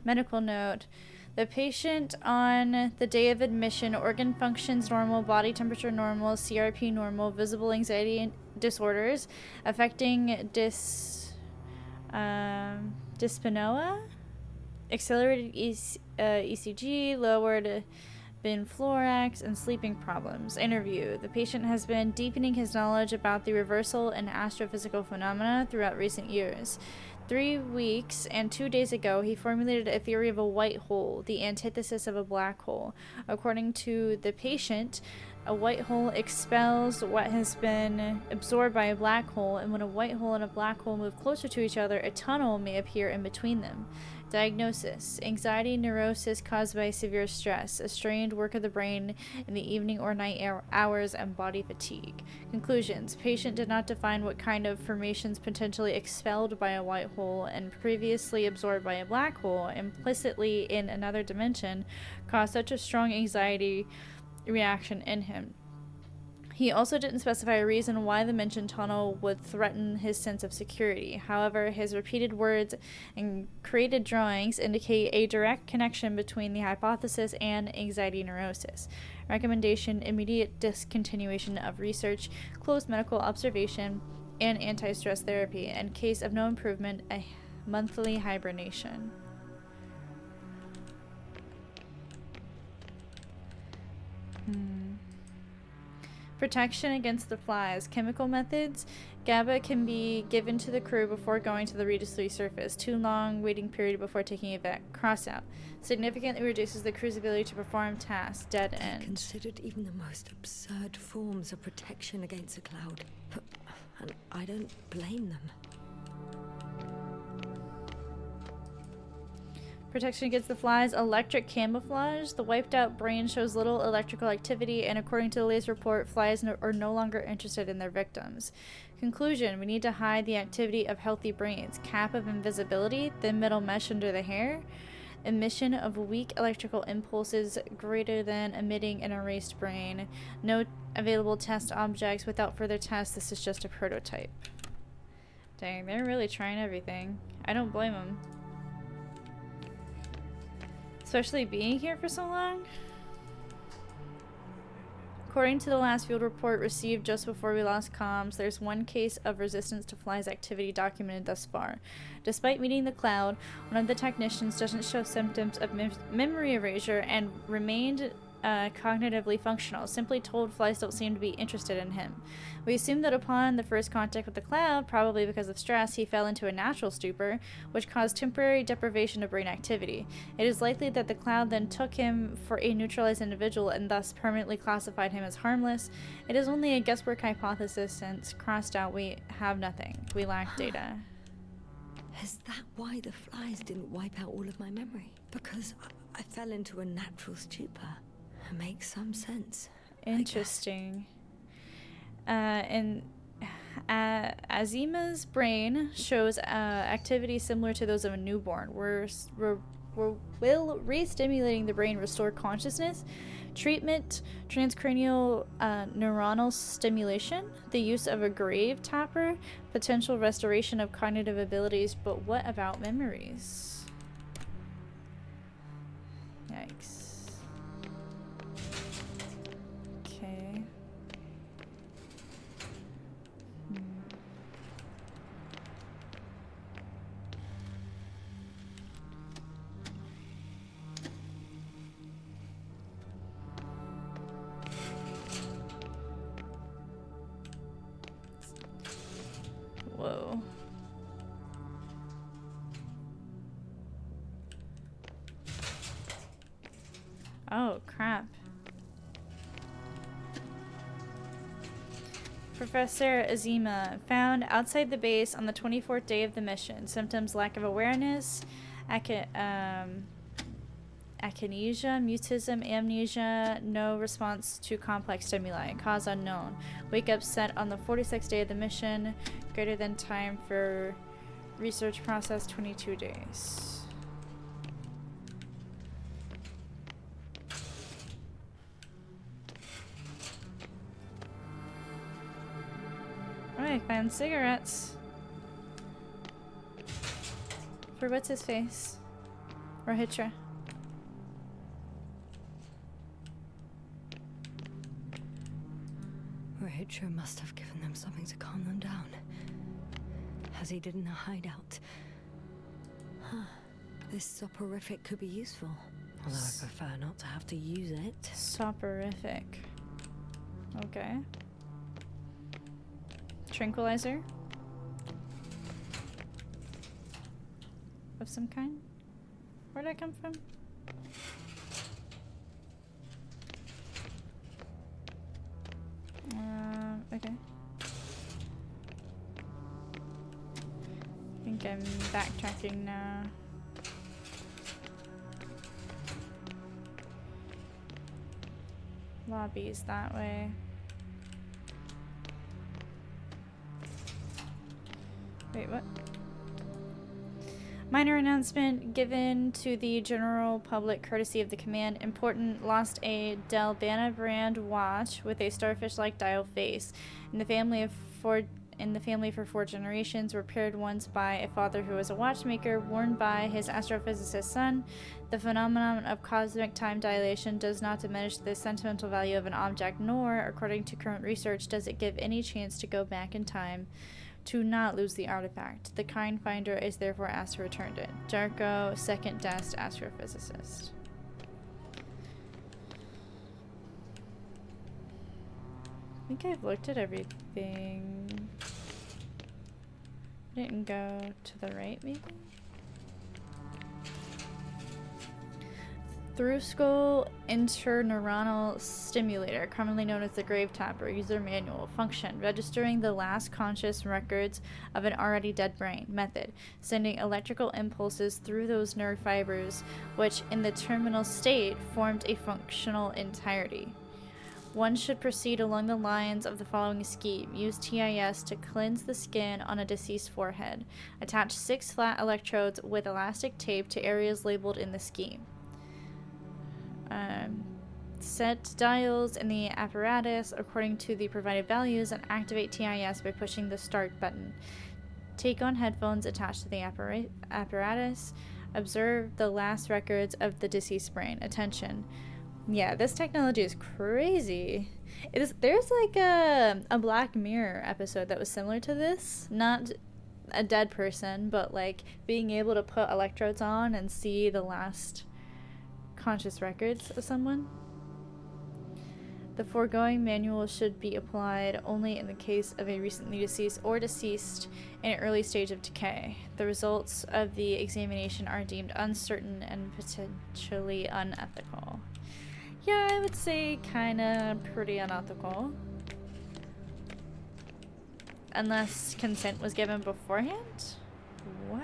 Medical note. The patient on the day of admission, organ functions normal, body temperature normal, CRP normal, visible anxiety disorders affecting dyspnoea, accelerated ECG, lowered binfluorax, and sleeping problems. Interview. The patient has been deepening his knowledge about the reversal and astrophysical phenomena throughout recent years. 3 weeks and 2 days ago, he formulated a theory of a white hole, the antithesis of a black hole. According to the patient, a white hole expels what has been absorbed by a black hole, and when a white hole and a black hole move closer to each other, a tunnel may appear in between them. Diagnosis: anxiety neurosis caused by severe stress, a strained work of the brain in the evening or night hours, and body fatigue. Conclusions: patient did not define what kind of formations potentially expelled by a white hole and previously absorbed by a black hole implicitly in another dimension caused such a strong anxiety reaction in him. He also didn't specify a reason why the mentioned tunnel would threaten his sense of security. However, his repeated words and created drawings indicate a direct connection between the hypothesis and anxiety neurosis. Recommendation: immediate discontinuation of research, close medical observation, and anti-stress therapy. In case of no improvement, a monthly hibernation. Protection against the flies. Chemical methods. GABA can be given to the crew before going to the resurface. Too long waiting period before taking evac. Crossout. Significantly reduces the crew's ability to perform tasks. Dead end. Considered even the most absurd forms of protection against a cloud. And I don't blame them. Protection against the flies. Electric camouflage. The wiped out brain shows little electrical activity, and according to the latest report, flies are no longer interested in their victims. Conclusion: we need to hide the activity of healthy brains. Cap of invisibility. Thin metal mesh under the hair. Emission of weak electrical impulses greater than emitting an erased brain. No available test objects. Without further tests, this is just a prototype. Dang, they're really trying everything. I don't blame them. Especially being here for so long. According to the last field report received just before we lost comms, there's one case of resistance to flies activity documented thus far. Despite meeting the cloud, one of the technicians doesn't show symptoms of memory erasure and remained cognitively functional. Simply told, flies don't seem to be interested in him. We assume that upon the first contact with the cloud, probably because of stress, he fell into a natural stupor, which caused temporary deprivation of brain activity. It is likely that the cloud then took him for a neutralized individual and thus permanently classified him as harmless. It is only a guesswork hypothesis since, crossed out, we have nothing. We lack data. Is that why the flies didn't wipe out all of my memory? Because I fell into a natural stupor. It makes some sense. Interesting. Azima's brain shows activity similar to those of a newborn. Will re-stimulating the brain restore consciousness? Treatment, transcranial neuronal stimulation, the use of a grave tapper, potential restoration of cognitive abilities, but what about memories? Yikes. Okay. Whoa. Oh, crap. Professor Azima found outside the base on the 24th day of the mission. Symptoms: lack of awareness, akinesia, mutism, amnesia, no response to complex stimuli. Cause unknown. Wake up set on the 46th day of the mission. Greater than time for research process, 22 days. I found cigarettes. For what's his face? Rohitra. Rohitra must have given them something to calm them down. As he did in a hideout. Huh. This soporific could be useful. Although I prefer not to have to use it. Soporific. Okay. Tranquilizer? Of some kind? Where'd I come from? Okay. I think I'm backtracking now. Lobby's that way. Wait, what? Minor announcement given to the general public courtesy of the command. Important: lost a Delbana brand watch with a starfish-like dial face. In the family for 4 generations, repaired once by a father who was a watchmaker, worn by his astrophysicist son. The phenomenon of cosmic time dilation does not diminish the sentimental value of an object, nor, according to current research, does it give any chance to go back in time to not lose the artifact. The kind finder is therefore asked to return it. Darko, second desk astrophysicist. I think I've looked at everything. I didn't go to the right, maybe? Through skull interneuronal stimulator, commonly known as the grave tapper. User manual. Function: registering the last conscious records of an already dead brain. Method: sending electrical impulses through those nerve fibers which in the terminal state formed a functional entirety. One should proceed along the lines of the following scheme. Use TIS to cleanse the skin on a deceased forehead. Attach 6 flat electrodes with elastic tape to areas labeled in the scheme. Set dials in the apparatus according to the provided values and activate TIS by pushing the start button. Take on headphones attached to the apparatus. Observe the last records of the deceased brain. Attention. Yeah, this technology is crazy. There's like a Black Mirror episode that was similar to this. Not a dead person, but like being able to put electrodes on and see the last conscious records of someone. The foregoing manual should be applied only in the case of a recently deceased or deceased in an early stage of decay. The results of the examination are deemed uncertain and potentially unethical. Yeah, I would say kinda pretty unethical. Unless consent was given beforehand? What?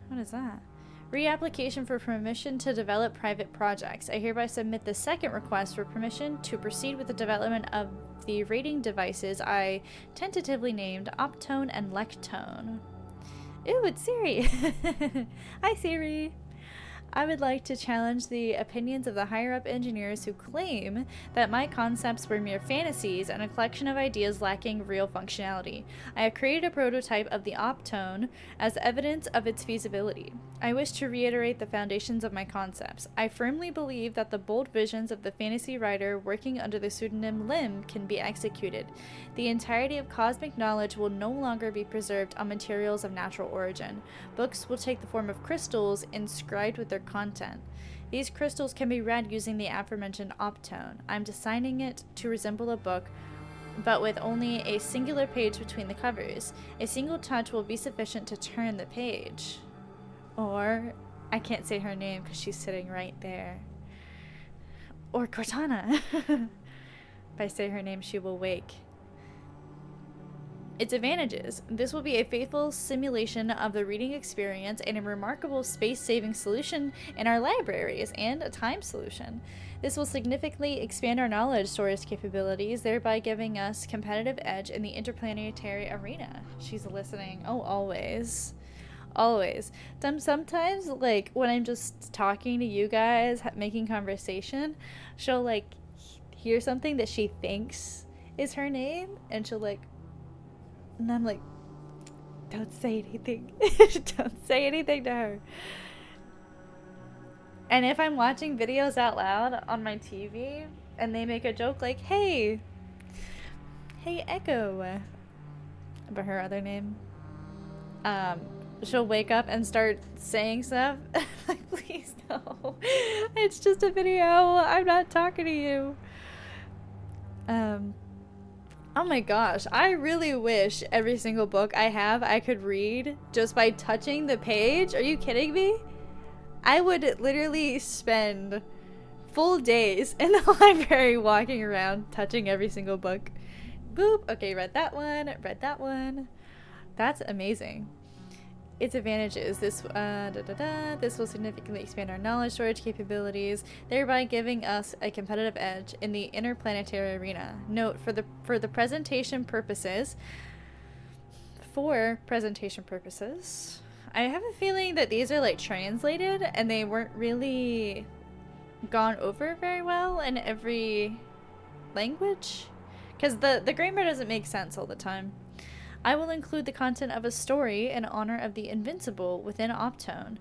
What is that? Reapplication for permission to develop private projects. I hereby submit the second request for permission to proceed with the development of the rating devices I tentatively named Optone and Lectone. Ooh, it's Siri! Hi, Siri! I would like to challenge the opinions of the higher-up engineers who claim that my concepts were mere fantasies and a collection of ideas lacking real functionality. I have created a prototype of the Optone as evidence of its feasibility. I wish to reiterate the foundations of my concepts. I firmly believe that the bold visions of the fantasy writer working under the pseudonym Lim can be executed. The entirety of cosmic knowledge will no longer be preserved on materials of natural origin. Books will take the form of crystals inscribed with their content. These crystals can be read using the aforementioned Optone. I'm designing it to resemble a book, but with only a singular page between the covers. A single touch will be sufficient to turn the page. Or, I can't say her name because she's sitting right there. Or Cortana. If I say her name, she will wake. Its advantages. This will be a faithful simulation of the reading experience and a remarkable space-saving solution in our libraries and a time solution. This will significantly expand our knowledge storage capabilities, thereby giving us competitive edge in the interplanetary arena. She's listening. Oh, always. Always. Sometimes, like, when I'm just talking to you guys, making conversation, she'll, like, hear something that she thinks is her name, and she'll, like, and I'm like, don't say anything. Don't say anything to her. And if I'm watching videos out loud on my TV and they make a joke like, hey Echo, but her other name, she'll wake up and start saying stuff. Like, please no. It's just a video. I'm not talking to you. Oh my gosh, I really wish every single book I have I could read just by touching the page. Are you kidding me? I would literally spend full days in the library walking around touching every single book. Boop. Okay, read that one. Read that one. That's amazing. Its advantages. This will significantly expand our knowledge storage capabilities, thereby giving us a competitive edge in the interplanetary arena. Note, for presentation purposes, I have a feeling that these are like translated and they weren't really gone over very well in every language, because the grammar doesn't make sense all the time. I will include the content of a story in honor of the Invincible within Optone.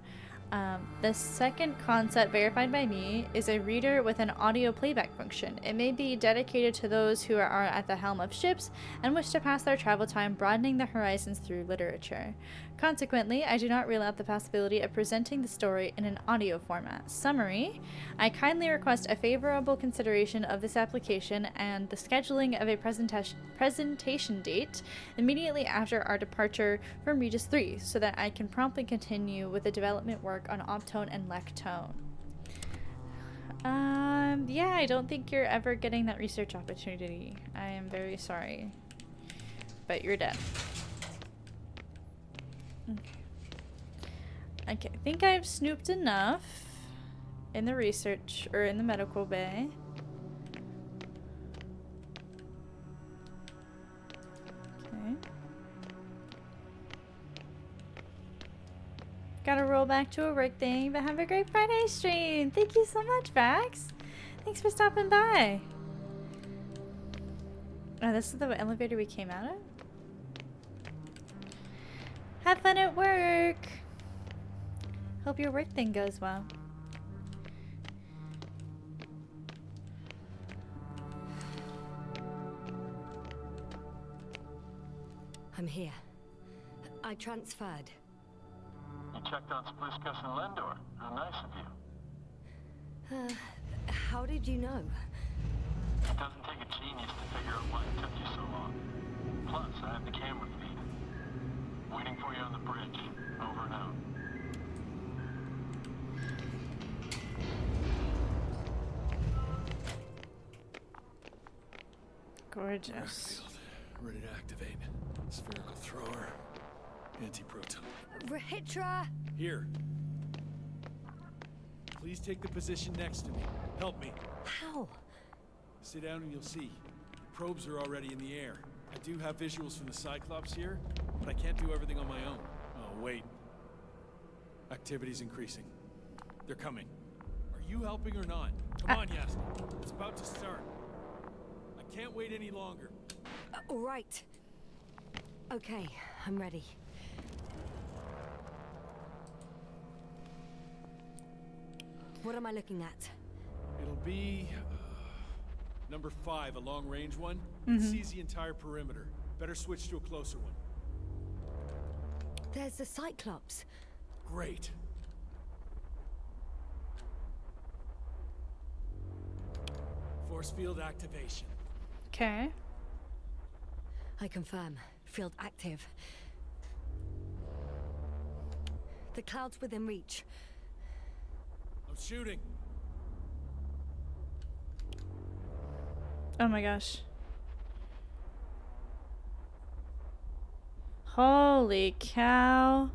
The second concept verified by me is a reader with an audio playback function. It may be dedicated to those who are at the helm of ships and wish to pass their travel time broadening their horizons through literature. Consequently, I do not rule out the possibility of presenting the story in an audio format. Summary: I kindly request a favorable consideration of this application and the scheduling of a presentation date immediately after our departure from Regis 3 so that I can promptly continue with the development work on Optone and Lectone. Yeah, I don't think you're ever getting that research opportunity. I am very sorry. But you're dead. Okay, I think I've snooped enough in the research, or in the medical bay. Okay. Gotta roll back to a work thing, but have a great Friday stream! Thank you so much, Vax! Thanks for stopping by! Oh, this is the elevator we came out of? Have fun at work! Hope your work thing goes well. I'm here. I transferred. You checked on Spliskus and Lendor. How nice of you. How did you know? It doesn't take a genius to figure out why it took you so long. Plus, I have the camera feed. Waiting for you on the bridge. Over and out. Gorgeous. Field. Ready to activate. Spherical thrower. Anti-proton. Rahitra! Here. Please take the position next to me. Help me. How? Sit down and you'll see. The probes are already in the air. I do have visuals from the Cyclops here, but I can't do everything on my own. Oh, wait. Activity's increasing. They're coming. Are you helping or not? Come on, Yasmin. It's about to start. I can't wait any longer. All right. Okay, I'm ready. What am I looking at? It'll be... number 5, a long-range one. It sees the entire perimeter. Better switch to a closer one. There's the Cyclops. Great. Force field activation. Okay. I confirm. Field active. The cloud's within reach. I'm shooting. Oh my gosh. Holy cow.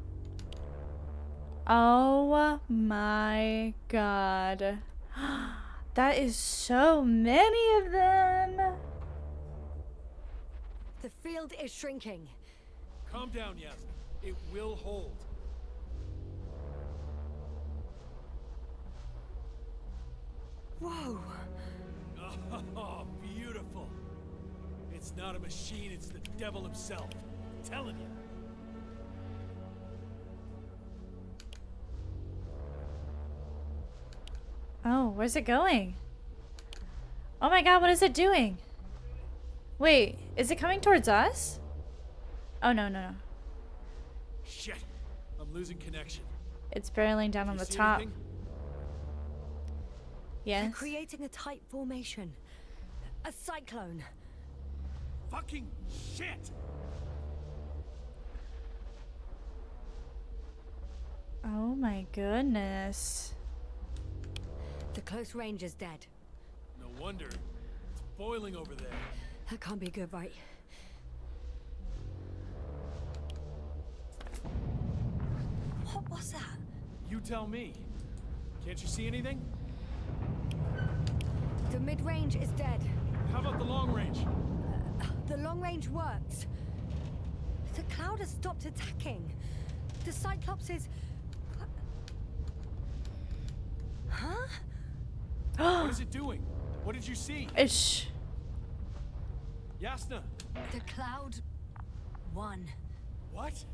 Oh my god. That is so many of them. The field is shrinking. Calm down, Yasmin. It will hold. Whoa! Oh, beautiful. It's not a machine, it's the devil himself. I'm telling you. Oh, where's it going? Oh my god, what is it doing? Wait, is it coming towards us? Oh, no, no, no. Shit. I'm losing connection. It's barreling down on You the see top. anything? They're Yes. creating a tight formation. A cyclone. Fucking shit! Oh my goodness. The close range is dead. No wonder. It's boiling over there. That can't be good, right? What was that? You tell me. Can't you see anything? The mid-range is dead. How about the long range? The long range works. The cloud has stopped attacking. The Cyclops is... Huh? What is it doing? What did you see? Ish. Yasna! The cloud won. What?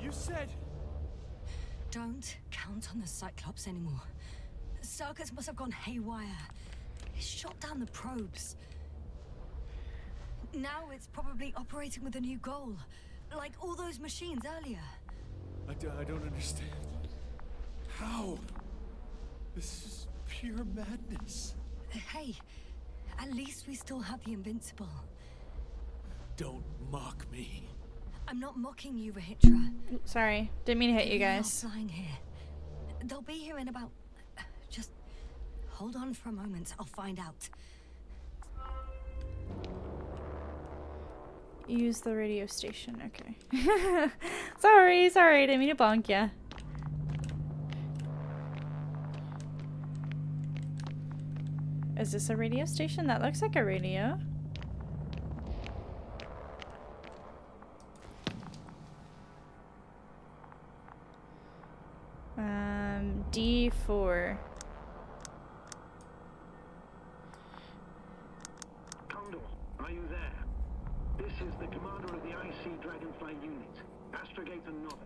You said... Don't count on the Cyclops anymore. Circuits must have gone haywire. It shot down the probes. Now it's probably operating with a new goal. Like all those machines earlier. I don't understand. How? This is pure madness. Hey, at least we still have the Invincible. Don't mock me. I'm not mocking you, Rahitra. Sorry, didn't mean to hit you They're not guys. flying here. They'll be here in about... Just hold on for a moment. I'll find out. Use the radio station. Okay. sorry, didn't mean to bonk ya. Is this a radio station? That looks like a radio. D4. Condor, are you there? This is the commander of the IC Dragonfly unit, Astrogator Nova.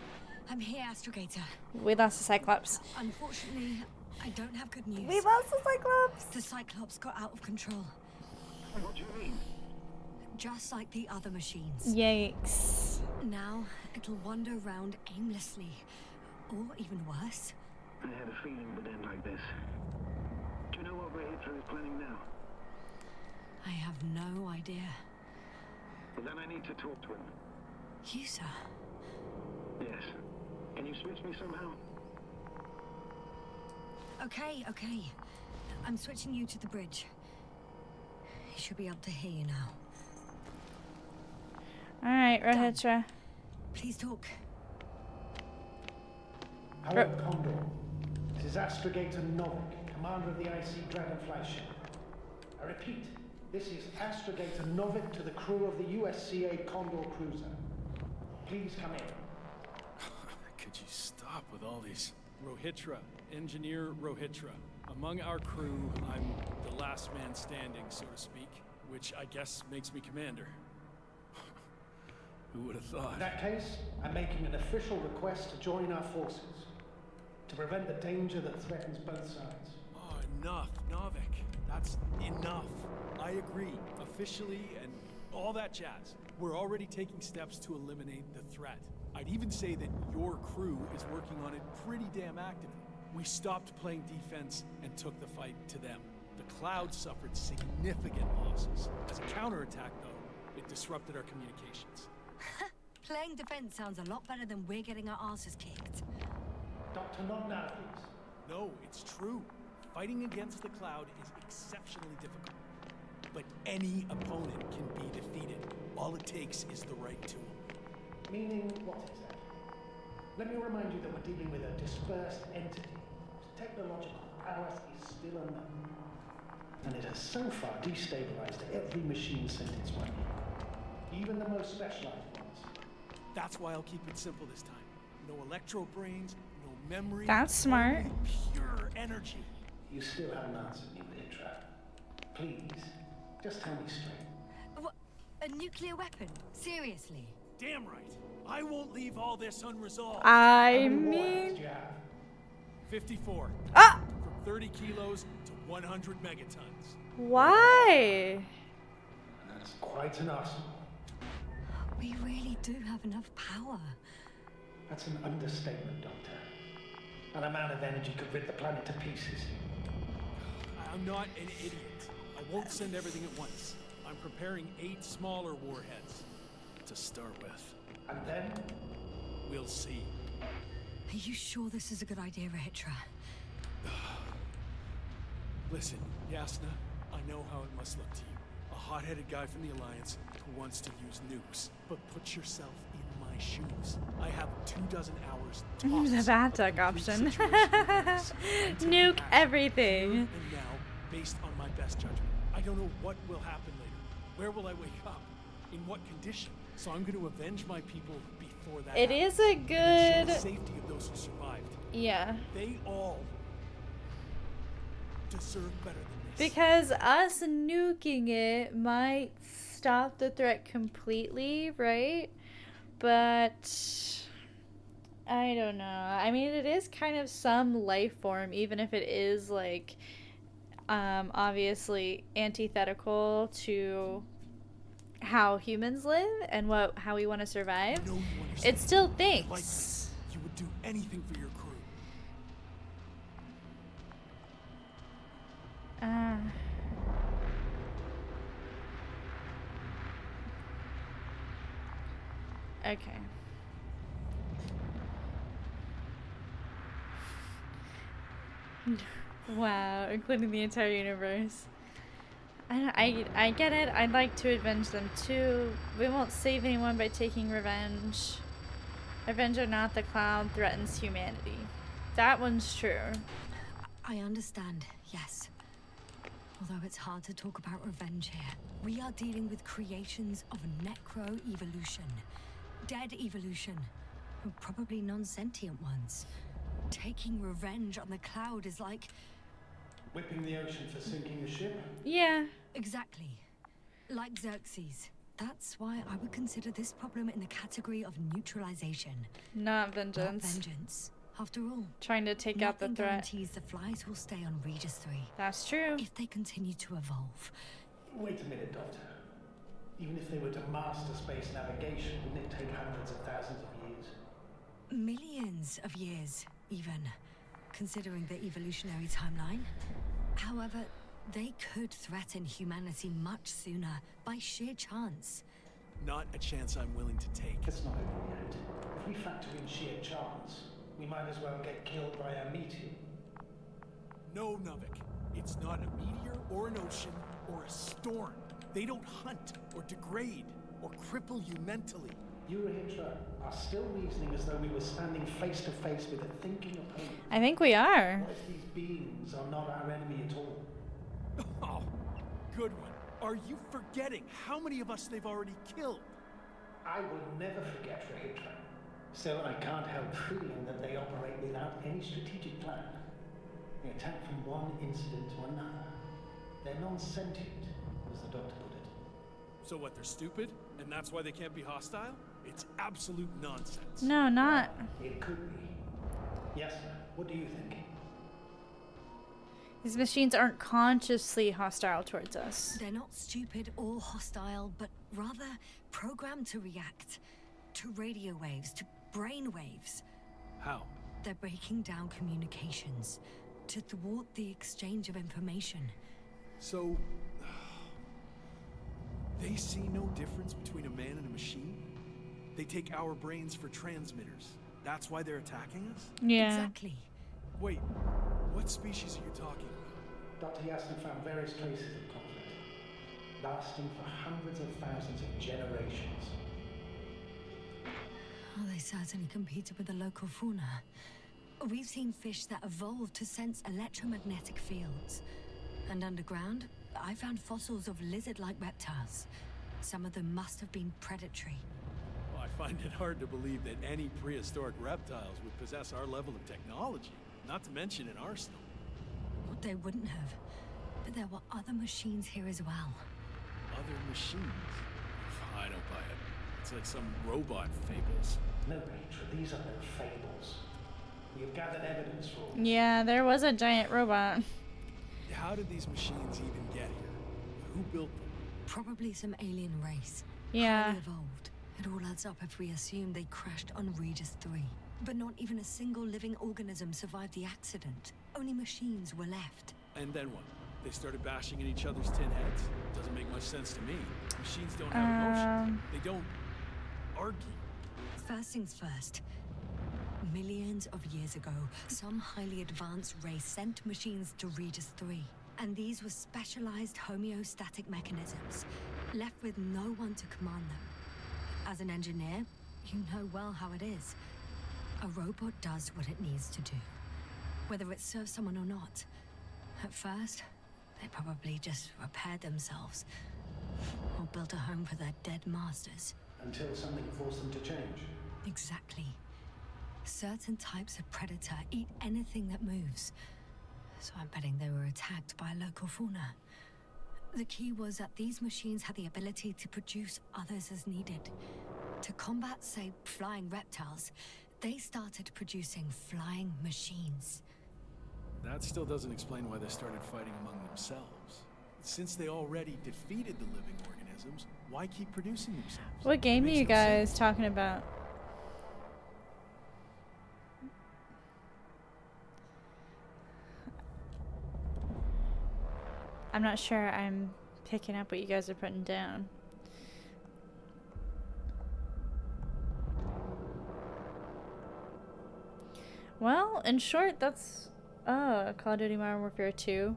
I'm here, Astrogator. We lost the Cyclops. Unfortunately, I don't have good news. We lost the Cyclops! The Cyclops got out of control. What do you mean? Just like the other machines. Yikes. Now, it'll wander around aimlessly. Or even worse. I had a feeling it would end like this. know what Rahitra is planning now? I have no idea. Well, then I need to talk to him. You, sir? Yes. Can you switch me somehow? Okay. I'm switching you to the bridge. He should be able to hear you now. Alright, Rahitra. Please talk. Hello, Condor. This is Astrogator Novik, commander of the IC Dragonfly ship. I repeat, this is Astrogator Novik to the crew of the USCA Condor cruiser. Please come in. Could you stop with all these? Rohitra, Engineer Rohitra. Among our crew, I'm the last man standing, so to speak, which I guess makes me commander. Who would have thought? In that case, I'm making an official request to join our forces. To prevent the danger that threatens both sides. Oh, enough, Novik. That's enough. I agree, officially, and all that jazz. We're already taking steps to eliminate the threat. I'd even say that your crew is working on it pretty damn actively. We stopped playing defense and took the fight to them. The Cloud suffered significant losses. As a counterattack, though, it disrupted our communications. Playing defense sounds a lot better than we're getting our asses kicked. Doctor, not now, please. No, it's true. Fighting against the Cloud is exceptionally difficult. But any opponent can be defeated. All it takes is the right tool. Meaning what exactly? Let me remind you that we're dealing with a dispersed entity whose technological prowess is still unknown. And it has so far destabilized every machine sent its way. Even the most specialized ones. That's why I'll keep it simple this time. No electro brains, no memory. That's smart. Only pure energy. You still haven't answered me, Rahitra. Please, just tell me straight. What? A nuclear weapon? Seriously? Damn right. I won't leave all this unresolved. I How many warheads mean... do you have? 54. Ah! From 30 kilos to 100 megatons. Why? That's quite an arsenal. We really do have enough power. That's an understatement, Doctor. And a man of energy could rip the planet to pieces. I'm not an idiot. I won't send everything at once. I'm preparing 8 smaller warheads to start with. And then? We'll see. Are you sure this is a good idea, Rahitra? Listen, Yasna, I know how it must look to you. A hot-headed guy from the Alliance who wants to use nukes. But put yourself in my shoes. I have 24 hours tops. The Vatic of option. complete situation awareness until Nuke action. everything. Here and now, based on my best judgment. I don't know what will happen later. Where will I wake up? In what condition? So I'm going to avenge my people before that It happens. is a And ensure good... the safety of those who survived. Yeah. They all deserve better than this. Because us nuking it might stop the threat completely, right? But I don't know. I mean, it is kind of some life form, even if it is like obviously antithetical to how humans live and how we want to survive. I know you understand. It still Like thinks. this. You would do anything for your crew. Okay. Wow, including the entire universe. I get it. I'd like to avenge them too. We won't save anyone by taking revenge. Revenge or not, the Cloud threatens humanity. That one's true. I understand, yes. Although it's hard to talk about revenge here. We are dealing with creations of necro-evolution. Dead evolution. Probably non-sentient ones. Taking revenge on the Cloud is like... Whipping the ocean for sinking a ship? Yeah. Exactly. Like Xerxes. That's why I would consider this problem in the category of neutralization. Not vengeance. Not vengeance. After all, Trying to take out the nothing threat. guarantees the flies will stay on Regis 3 That's true. if they continue to evolve. Wait a minute, Doctor. Even if they were to master space navigation, wouldn't it take hundreds of thousands of years? Millions of years, even, considering the evolutionary timeline. However, they could threaten humanity much sooner by sheer chance. Not a chance I'm willing to take. It's not over yet. If we factor in sheer chance, we might as well get killed by a meteor. No, Nuvik. It's not a meteor or an ocean or a storm. They don't hunt or degrade or cripple you mentally. You, Hitra, are still reasoning as though we were standing face to face with a thinking opponent. I think we are. What if these beings are not our enemy at all? Oh, good one. Are you forgetting how many of us they've already killed? I will never forget for Hitra. Still, I can't help feeling that they operate without any strategic plan. They attack from one incident to another. They're non-sentient, as the doctor put it. So what, they're stupid? And that's why they can't be hostile? It's absolute nonsense. No, not. It could be. Yes, sir. What do you think? These machines aren't consciously hostile towards us. They're not stupid or hostile, but rather programmed to react to radio waves, to brain waves. How? They're breaking down communications to thwart the exchange of information. So, they see no difference between a man and a machine? They take our brains for transmitters. That's why they're attacking us? Yeah. Exactly. Wait, what species are you talking about? Dr. Yastin found various traces of conflict, lasting for hundreds of thousands of generations. Well, they certainly competed with the local fauna. We've seen fish that evolved to sense electromagnetic fields. And underground, I found fossils of lizard-like reptiles. Some of them must have been predatory. Well, I find it hard to believe that any prehistoric reptiles would possess our level of technology, not to mention an arsenal. Well, they wouldn't have. But there were other machines here as well. Other machines? I don't buy it. It's like some robot fables. No, Petra, these are no fables. We have gathered evidence for all. Yeah, there was a giant robot. How did these machines even get here? Who built them? Probably some alien race. Yeah. Highly evolved. It all adds up if we assume they crashed on Regis 3. But not even a single living organism survived the accident. Only machines were left. And then what? They started bashing in each other's tin heads? Doesn't make much sense to me. Machines don't have emotions. They don't argue. First things first. Millions of years ago, some highly advanced race sent machines to Regis 3. And these were specialized homeostatic mechanisms, left with no one to command them. As an engineer, you know well how it is. A robot does what it needs to do, whether it serves someone or not. At first, they probably just repaired themselves, or built a home for their dead masters. Until something forced them to change. Exactly. Certain types of predator eat anything that moves. So I'm betting they were attacked by local fauna. The key was that these machines had the ability to produce others as needed. To combat, say, flying reptiles, they started producing flying machines. That still doesn't explain why they started fighting among themselves. Since they already defeated the living organisms, why keep producing themselves? What game are Makes you no guys sense. talking about? I'm not sure I'm picking up what you guys are putting down. Well, in short, that's Call of Duty Modern Warfare 2.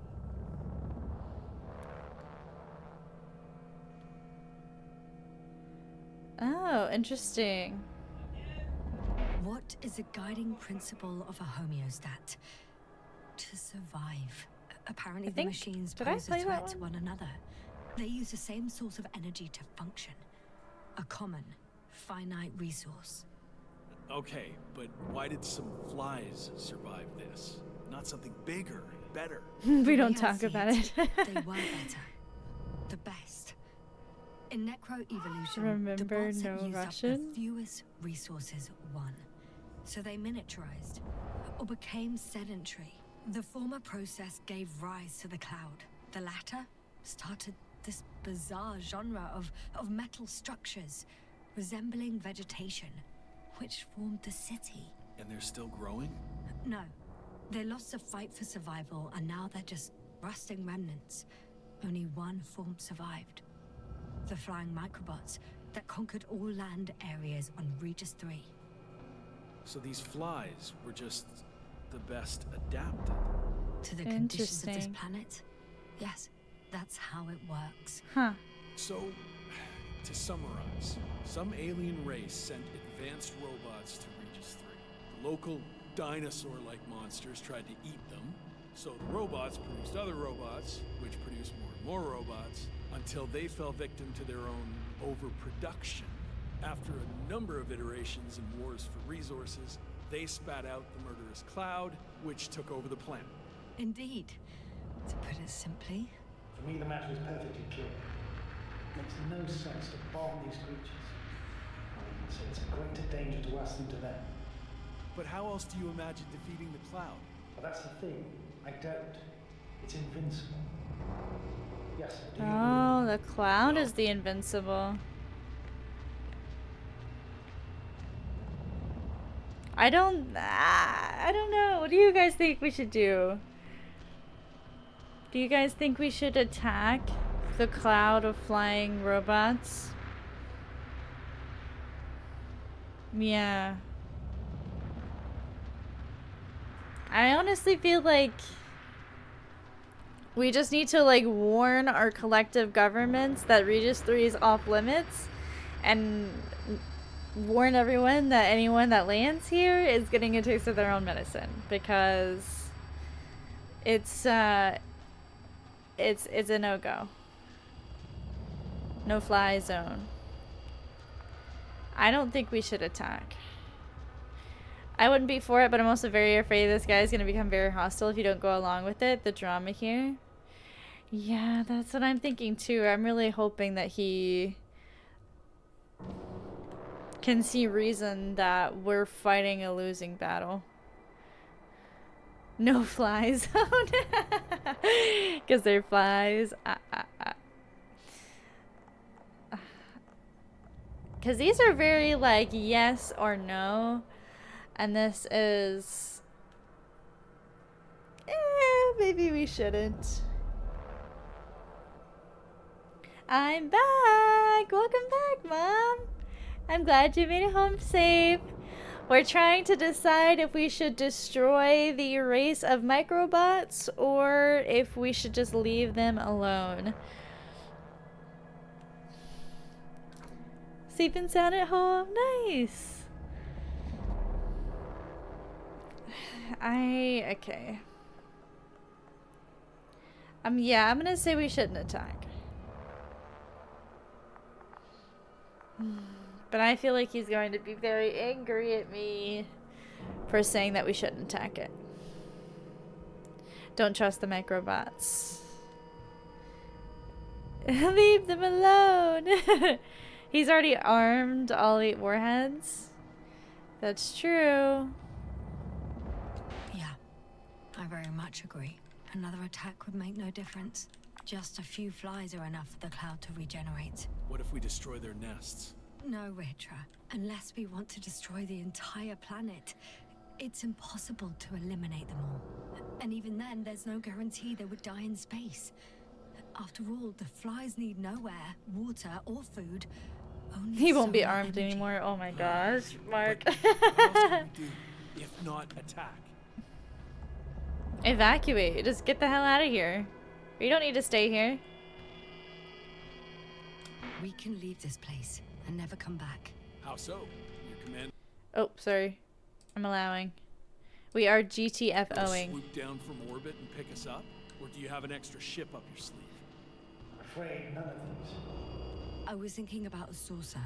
Oh, interesting. What is a guiding principle of a homeostat? To survive. Apparently the machines did I pose a play that threat to one? one another. They use the same source of energy to function. A common, finite resource. Okay, but why did some flies survive this? Not something bigger and better. We don't I talk see about it. They were better. The best. In Necro-Evolution, the Remember bots no had used up Russian? the fewest resources won. So they miniaturized, or became sedentary. The former process gave rise to the cloud. The latter started this bizarre genre of metal structures, resembling vegetation, which formed the city. And they're still growing? No. They lost the fight for survival, and now they're just rusting remnants. Only one form survived. The flying microbots that conquered all land areas on Regis 3. So these flies were just the best adapted. To the conditions of this Interesting. planet? Yes, that's how it works. Huh. So, to summarize, some alien race sent advanced robots to Regis 3. The local dinosaur-like monsters tried to eat them, so the robots produced other robots, which produced more and more robots, until they fell victim to their own overproduction. After a number of iterations and wars for resources, they spat out the murderous cloud, which took over the planet. Indeed. To put it simply, For me, the matter is perfectly clear. It makes no sense to bomb these creatures. I'll even say it's a greater danger to us than to them. But how else do you imagine defeating the cloud? But that's the thing. I don't. It's invincible. Yes, I do. Oh, the cloud is the Invincible. I don't know. What do you guys think we should do? Do you guys think we should attack the cloud of flying robots? Yeah. I honestly feel like we just need to like warn our collective governments that Regis 3 is off limits and warn everyone that anyone that lands here is getting a taste of their own medicine, because it's a no-go. No fly zone. I don't think we should attack. I wouldn't be for it, but I'm also very afraid this guy's gonna become very hostile if you don't go along with it. The drama here. Yeah, that's what I'm thinking too. I'm really hoping that he can see reason that we're fighting a losing battle. No fly zone. Because they're flies. Because these are very like yes or no. And this is... maybe we shouldn't. I'm back! Welcome back, Mom! I'm glad you made it home safe. We're trying to decide if we should destroy the race of microbots or if we should just leave them alone. Sleeping sound at home? Nice! Okay. Yeah, I'm gonna say we shouldn't attack. But I feel like he's going to be very angry at me for saying that we shouldn't attack it. Don't trust the microbots. Leave them alone! He's already armed all 8 warheads. That's true. yeah, I very much agree. Another attack would make no difference. Just a few flies are enough for the cloud to regenerate. What if we destroy their nests? No, Ritra. Unless we want to destroy the entire planet, it's impossible to eliminate them all. And even then, there's no guarantee they would die in space. After all, the flies need no air, water, or food. Only He won't be solar armed energy. anymore. Oh my gosh, Mark. But what else can we do if not attack? Evacuate. Just get the hell out of here. You don't need to stay here. We can leave this place and never come back. How so? Your command Oh, sorry. I'm allowing. We are GTFOing. swoop down from orbit and pick us up? Or do you have an extra ship up your sleeve? I'm afraid none of these. I was thinking about a saucer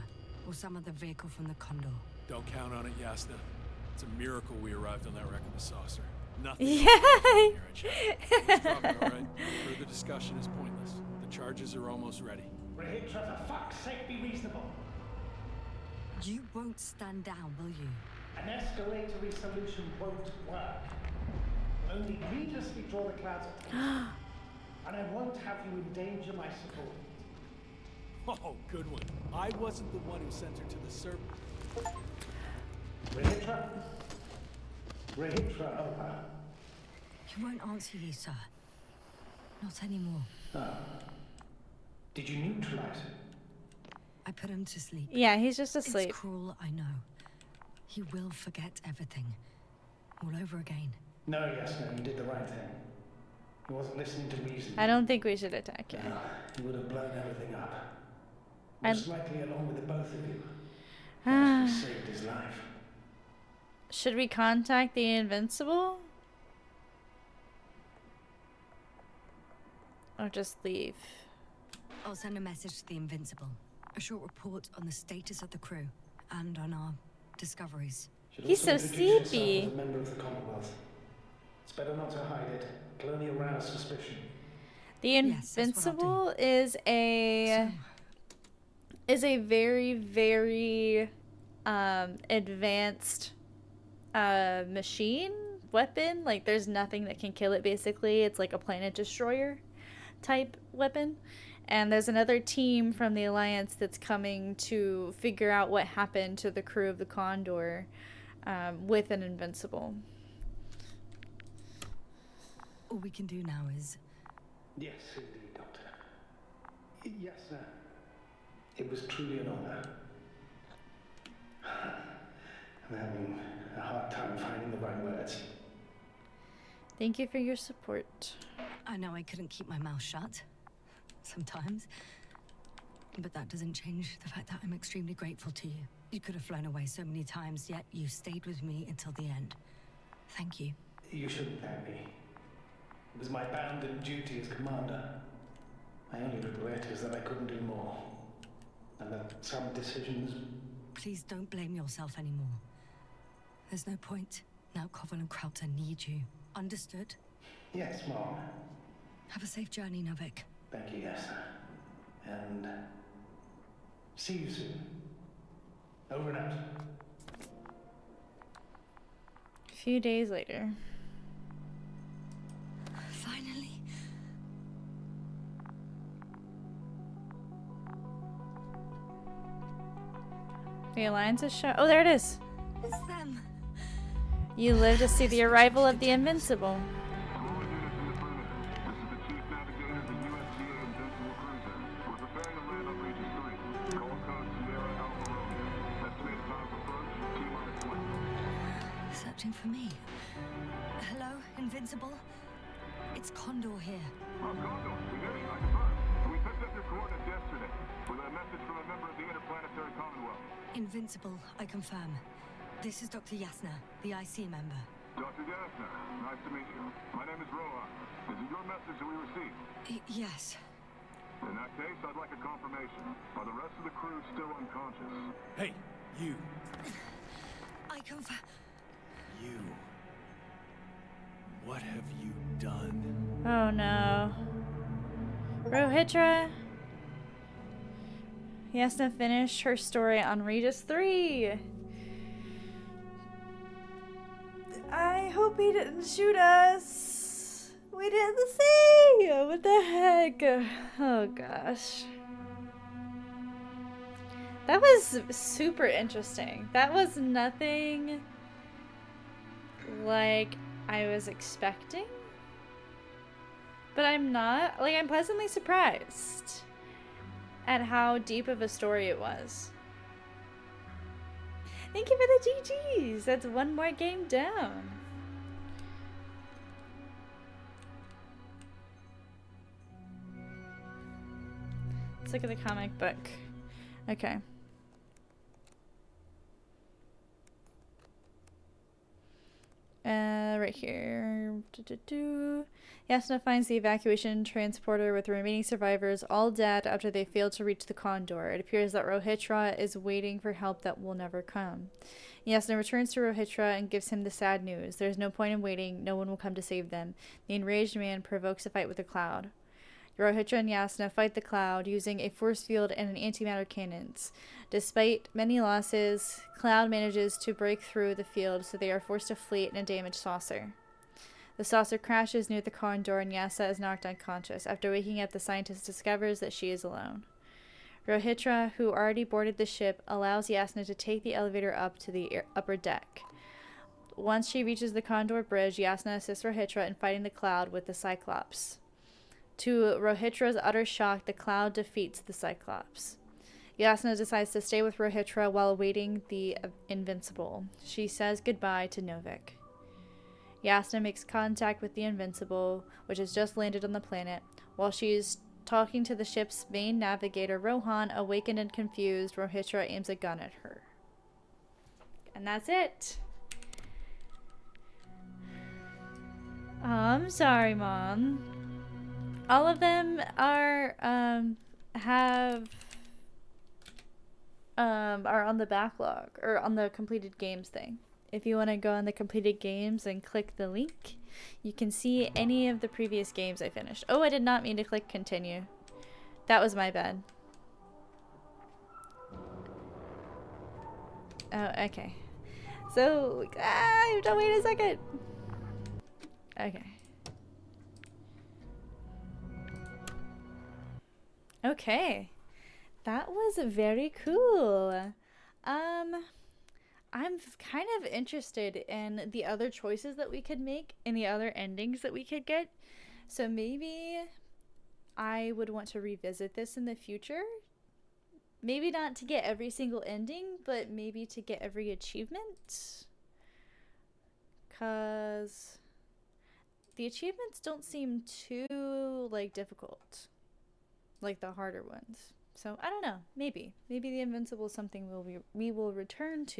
or some other vehicle from the Condor. Don't count on it, Yasna. It's a miracle we arrived on that wreck of a saucer. Nothing Yeah. else here, I'd Let's drop it, all right? Further discussion is pointless. The charges are almost ready. Rahitra, for fuck's sake, be reasonable. You won't stand down, will you? An escalatory solution won't work. It'll only needlessly draw the clouds at once. And I won't have you endanger my support. Oh, good one. I wasn't the one who sent her to the serpent. Rahitra? Rahitra, over. He won't answer you, sir. Not anymore. Oh. Did you neutralize him? I put him to sleep. Yeah, he's just asleep. It's cruel, I know. He will forget everything. All over again. No, yes, no, you did the right thing. He wasn't listening to reason. I don't think we should attack him. No, he would have blown everything up. And- Most likely along with the both of you. He saved his life. Should we contact the Invincible? Or just leave? I'll send a message to the Invincible. A short report on the status of the crew and on our discoveries. Should He's also so introduce yourself sleepy. as a member of the Commonwealth. It's better not to hide it. It'll only arouse suspicion. The Yes, that's what I'll Invincible is a very, very advanced machine weapon. Like, there's nothing that can kill it, basically. It's like a planet destroyer type weapon. And there's another team from the Alliance that's coming to figure out what happened to the crew of the Condor with an Invincible. All we can do now is... Yes, indeed, Doctor. Yes, sir. It was truly an honor. I'm having a hard time finding the right words. Thank you for your support. I know I couldn't keep my mouth shut. Sometimes. But that doesn't change the fact that I'm extremely grateful to you. You could have flown away so many times, yet you stayed with me until the end. Thank you. You shouldn't thank me. It was my bounden duty as commander. My only regret is that I couldn't do more. And that some decisions... Please don't blame yourself anymore. There's no point. Now Koval and Krauter need you. Understood? Yes, Mom. Have a safe journey, Novik. Thank you, yes, sir. And... see you soon. Over and out. A few days later. Finally. The Alliance is show. Oh, there it is. It's them. You live to see the arrival of the Invincible. All units in the perimeter. This is the chief navigator of the USGA Invincible cruiser. We're preparing to land on Regis 3. Call code Sierra Alpha Romeo. Estimated time of approach, T-minus 1. Searching for me. Hello, Invincible? It's Condor here. Condor, we hear you. I confirm. We picked up your coordinates yesterday with a message from a member of the Interplanetary Commonwealth. Invincible, I confirm. This is Dr. Yasna, the IC member. Dr. Gassner, nice to meet you. My name is Rohan. Is it your message that we received? Yes. In that case, I'd like a confirmation. Are the rest of the crew still unconscious? Hey, you. I confirm. You. What have you done? Oh no. Rohitra. Yasna finished her story on Regis 3. I hope he didn't shoot us. We didn't see. What the heck? Oh gosh. That was super interesting. That was nothing like I was expecting. But I'm not, like, I'm pleasantly surprised at how deep of a story it was. Thank you for the GGs. That's one more game down. Let's look at the comic book. Okay. Right here. Yasna finds the evacuation transporter with the remaining survivors all dead after they failed to reach the Condor. It appears that Rohitra is waiting for help that will never come. Yasna returns to Rohitra and gives him the sad news. There's no point in waiting. No one will come to save them. The enraged man provokes a fight with the Cloud. Rohitra and Yasna fight the Cloud using a force field and an antimatter cannons. Despite many losses, Cloud manages to break through the field, so they are forced to flee in a damaged saucer. The saucer crashes near the Condor and Yasna is knocked unconscious. After waking up, the scientist discovers that she is alone. Rohitra, who already boarded the ship, allows Yasna to take the elevator up to the upper deck. Once she reaches the Condor bridge, Yasna assists Rohitra in fighting the Cloud with the Cyclops. To Rohitra's utter shock, the cloud defeats the Cyclops. Yasna decides to stay with Rohitra while awaiting the Invincible. She says goodbye to Novik. Yasna makes contact with the Invincible, which has just landed on the planet. While she is talking to the ship's main navigator, Rohan, awakened and confused, Rohitra aims a gun at her. And that's it. I'm sorry, Mom. All of them are are on the backlog or on the completed games thing. If you want to go on the completed games and click the link, you can see any of the previous games I finished. Oh, I did not mean to click continue. That was my bad. Oh, okay. So, don't wait a second. Okay. Okay. That was very cool. I'm kind of interested in the other choices that we could make and the other endings that we could get. So maybe I would want to revisit this in the future. Maybe not to get every single ending, but maybe to get every achievement. 'Cause the achievements don't seem too, like, difficult. Like the harder ones. So, I don't know. Maybe. Maybe the Invincible is something we will return to